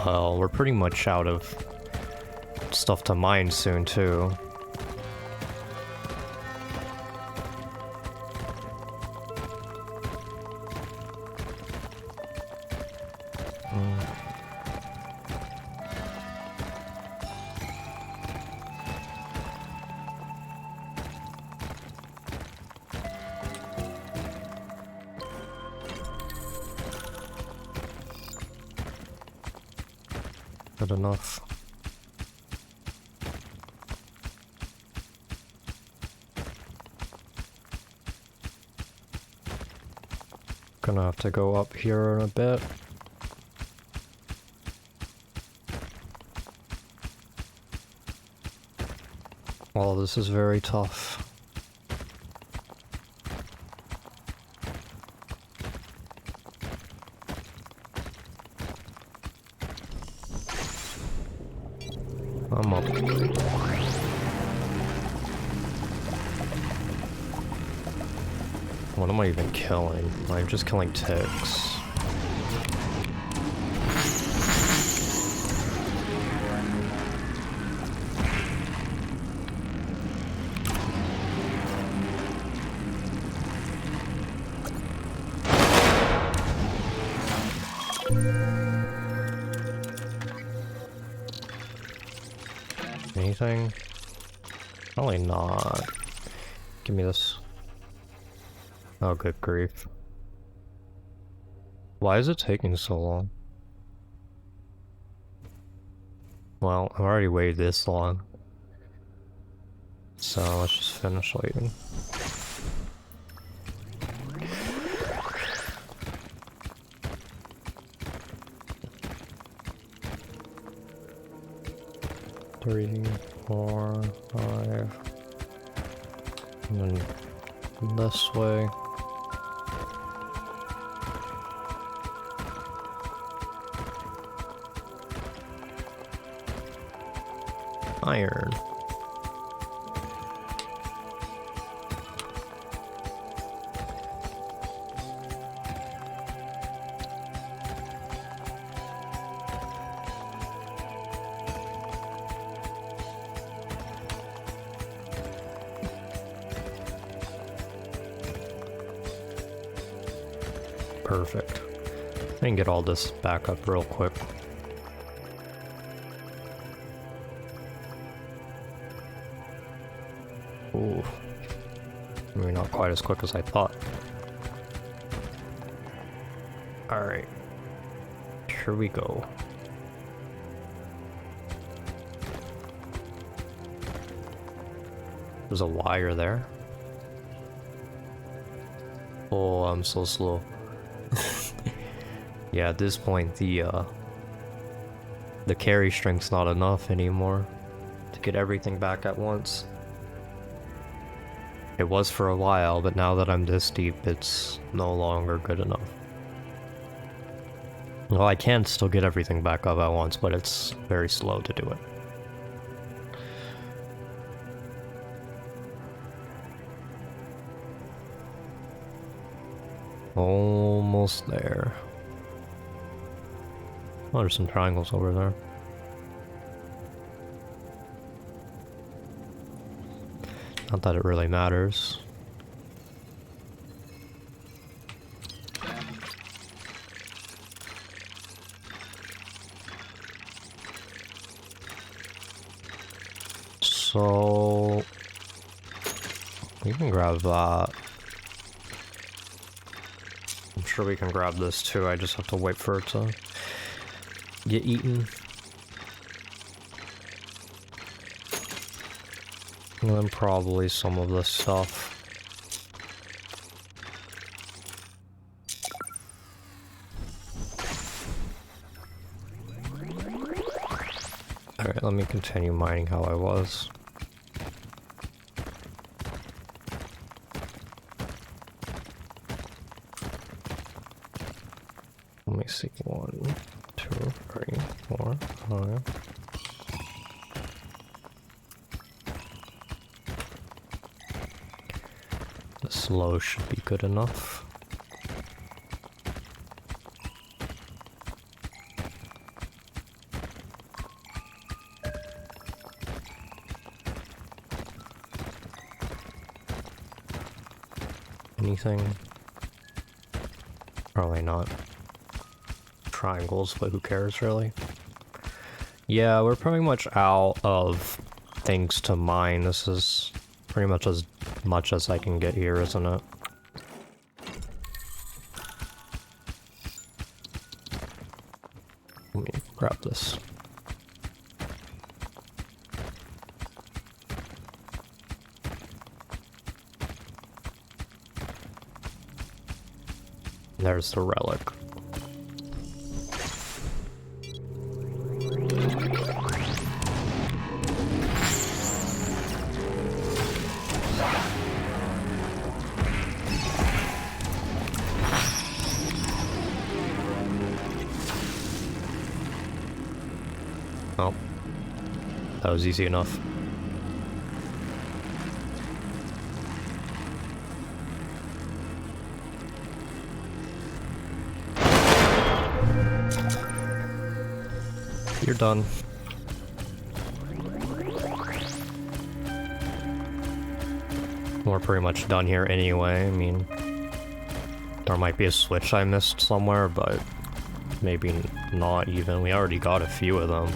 Well, we're pretty much out of stuff to mine soon, too. Good enough. Gonna have to go up here in a bit. Well, this is very tough. I'm up. What am I even killing? I'm just killing ticks. Anything? Probably not. Give me this. Oh, good grief. Why is it taking so long? Well, I've already waited this long. So let's just finish waiting. Three, 4, 5. And then this way. Iron. Perfect. I can get all this back up real quick. Ooh. Maybe not quite as quick as I thought. Alright. Here we go. There's a wire there. Oh, I'm so slow. Yeah, at this point, the carry strength's not enough anymore to get everything back at once. It was for a while, but now that I'm this deep, it's no longer good enough. Well, I can still get everything back up at once, but it's very slow to do it. Almost there. Oh, there's some triangles over there. Not that it really matters. So we can grab that. I'm sure we can grab this too, I just have to wait for it to get eaten. And then probably some of this stuff. Alright, let me continue mining how I was. Let me see. 1, 2, 3, 4, 5. This low should be good enough. Anything? Probably not. Triangles, but who cares really? Yeah, we're pretty much out of things to mine. This is pretty much as I can get here, isn't it? Let me grab this. There's the relic. Oh, that was easy enough. You're done. We're pretty much done here anyway. I mean, there might be a switch I missed somewhere, but maybe not even. We already got a few of them.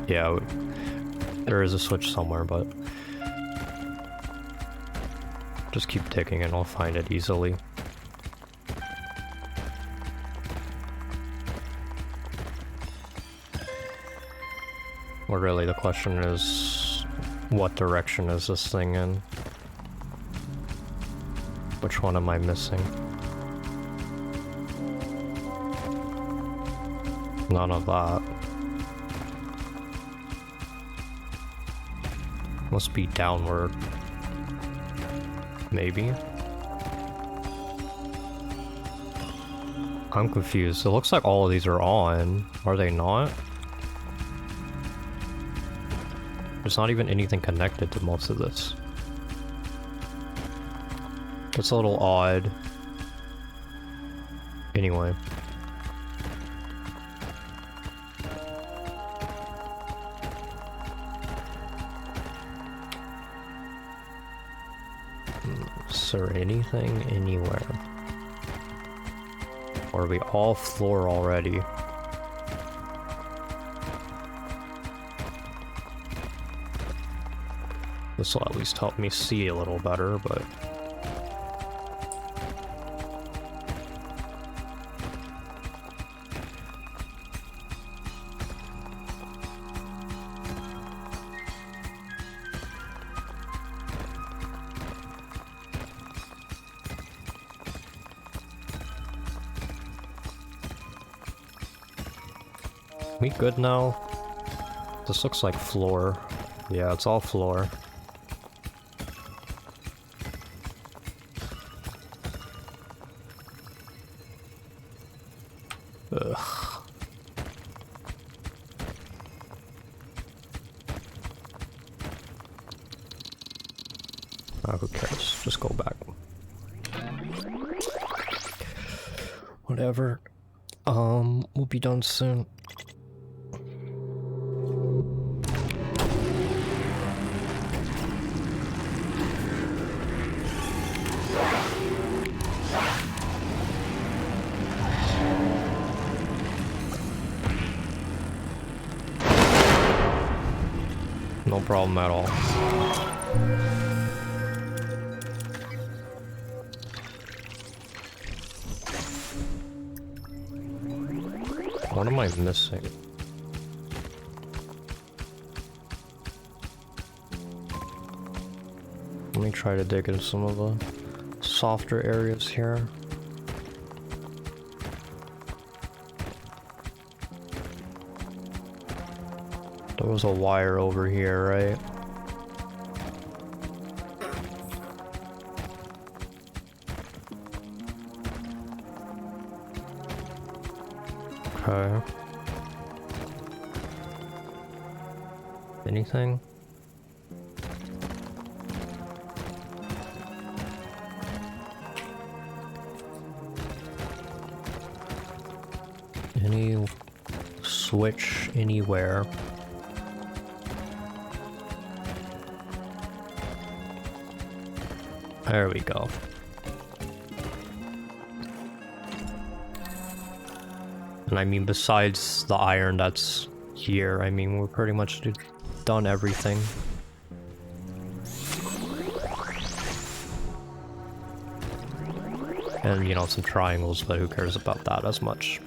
Yeah, there is a switch somewhere, but just keep digging and I'll find it easily. Well, really, the question is, what direction is this thing in? Which one am I missing? None of that. Must be downward. Maybe? I'm confused. It looks like all of these are on. Are they not? There's not even anything connected to most of this. It's a little odd. Anyway. Is there anything anywhere? Or are we all floor already? This will at least help me see a little better, but... we good now? This looks like floor. Yeah, it's all floor. Ugh. Who cares? Just go back. Whatever. We'll be done soon. No problem at all. What am I missing? Let me try to dig in some of the softer areas here. There was a wire over here, right? Okay. Anything? Any switch anywhere? There we go. And I mean, besides the iron that's here, I mean, we're pretty much done everything. And, you know, some triangles, but who cares about that as much?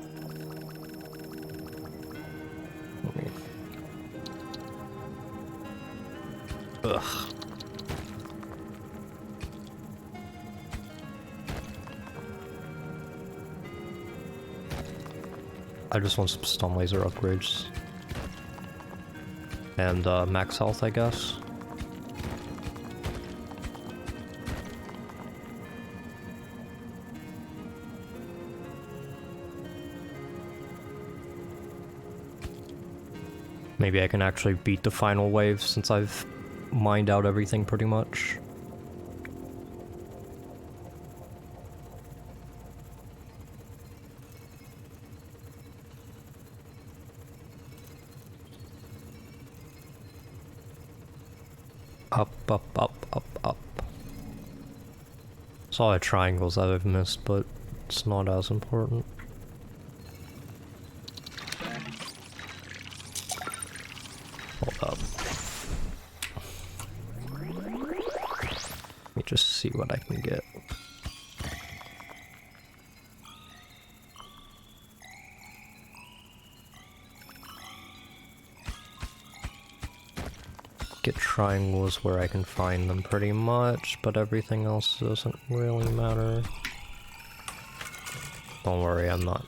Ugh. I just want some stun laser upgrades. And max health, I guess. Maybe I can actually beat the final wave since I've mined out everything pretty much. Up, up, up, up, up. It's all the triangles that I've missed, but it's not as important. Hold up. Let me just see what I can get. Get triangles where I can find them pretty much, but everything else doesn't really matter. Don't worry, I'm not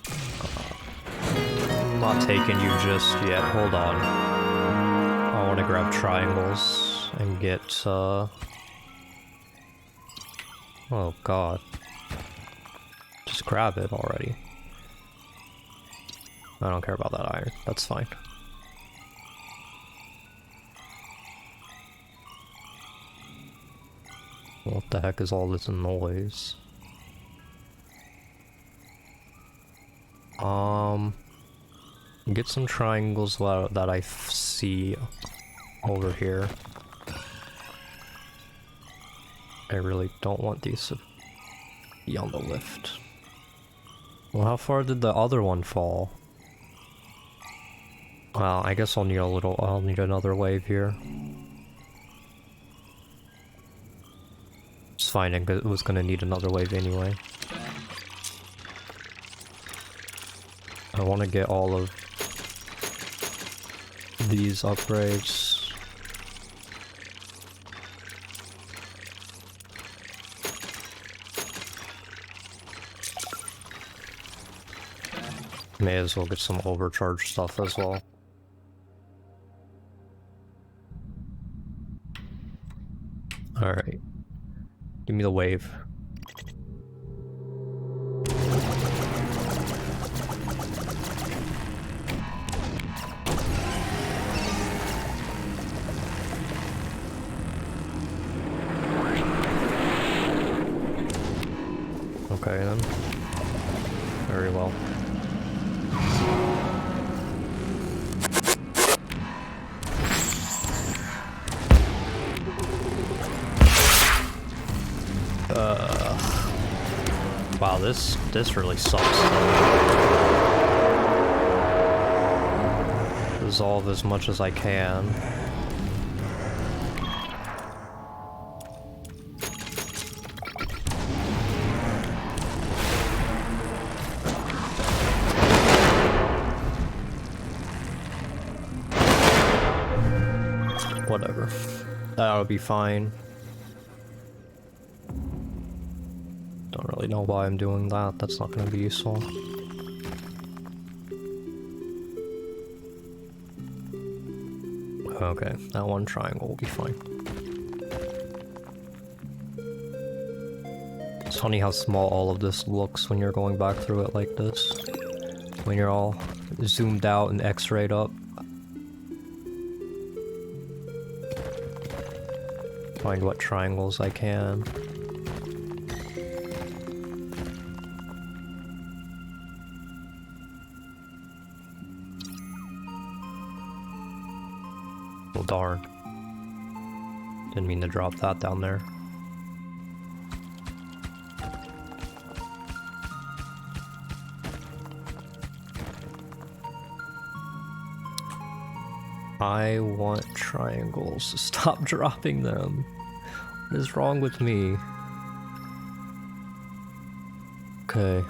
taking you just yet. Hold on. I want to grab triangles and get oh god. Just grab it already. I don't care about that iron. That's fine. What the heck is all this noise? Get some triangles that I see over here. I really don't want these to be on the lift. Well, how far did the other one fall? Well, I guess I'll need another wave here. It's fine, it was gonna need another wave anyway. I want to get all of these upgrades. May as well get some overcharge stuff as well. Alright. Give me the wave. Okay then. Very well. Wow, this really sucks. Resolve as much as I can. Whatever. That'll be fine. Don't really know why I'm doing that. That's not gonna be useful. Okay, that one triangle will be fine. It's funny how small all of this looks when you're going back through it like this. When you're all zoomed out and x-rayed up. Find what triangles I can. Well, darn. Didn't mean to drop that down there. I want triangles. Stop dropping them. What is wrong with me? Okay.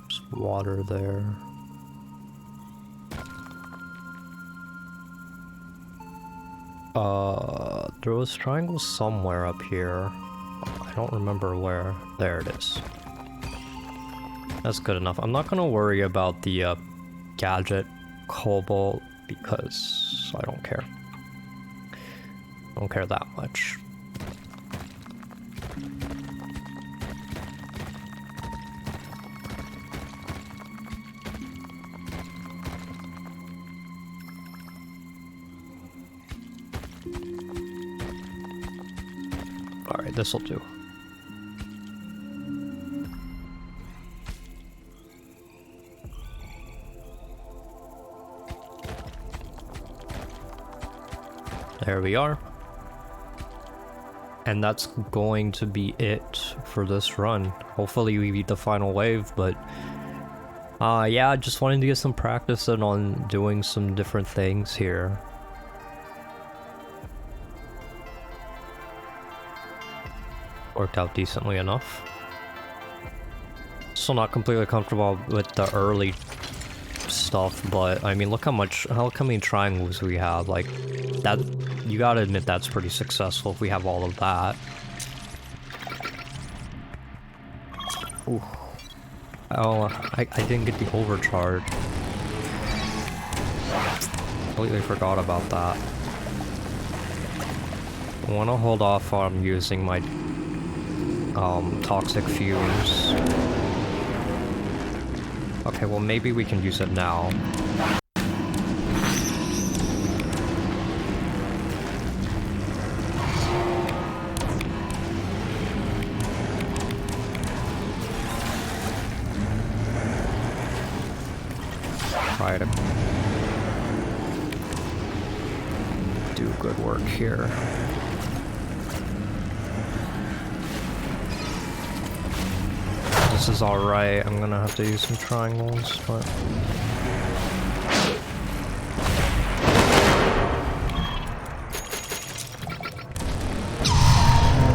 There's water there. There was triangles somewhere up here. I don't remember where. There it is. That's good enough. I'm not gonna worry about the gadget cobalt because I don't care. I don't care that much. Alright, this'll do. There we are. And that's going to be it for this run. Hopefully we beat the final wave, but yeah, just wanted to get some practice in on doing some different things here. Worked out decently enough. Still not completely comfortable with the early stuff, but I mean, look how many triangles we have. Like that, you gotta admit that's pretty successful if we have all of that. Ooh. Oh, I didn't get the overcharge. Completely forgot about that. I want to hold off on using my toxic fumes. Okay, well maybe we can use it now. Try to do good work here. This is alright. I'm gonna have to use some triangles, but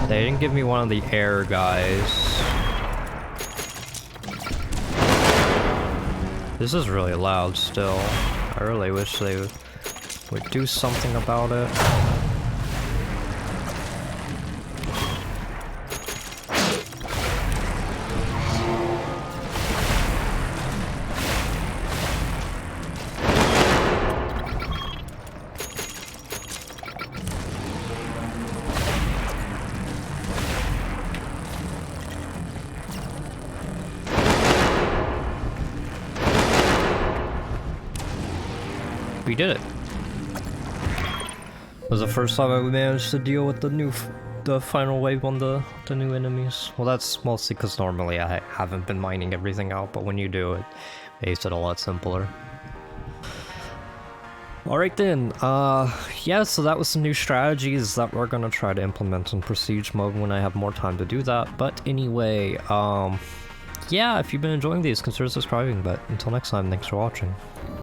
they didn't give me one of the air guys. This is really loud still. I really wish they would do something about it. We did it. It was the first time I managed to deal with the final wave on the new enemies. Well, that's mostly because normally I haven't been mining everything out, but when you do, it makes it a lot simpler. Alright then, yeah, so that was some new strategies that we're gonna try to implement in Prestige mode when I have more time to do that. But anyway, yeah, if you've been enjoying these, consider subscribing, but until next time, thanks for watching.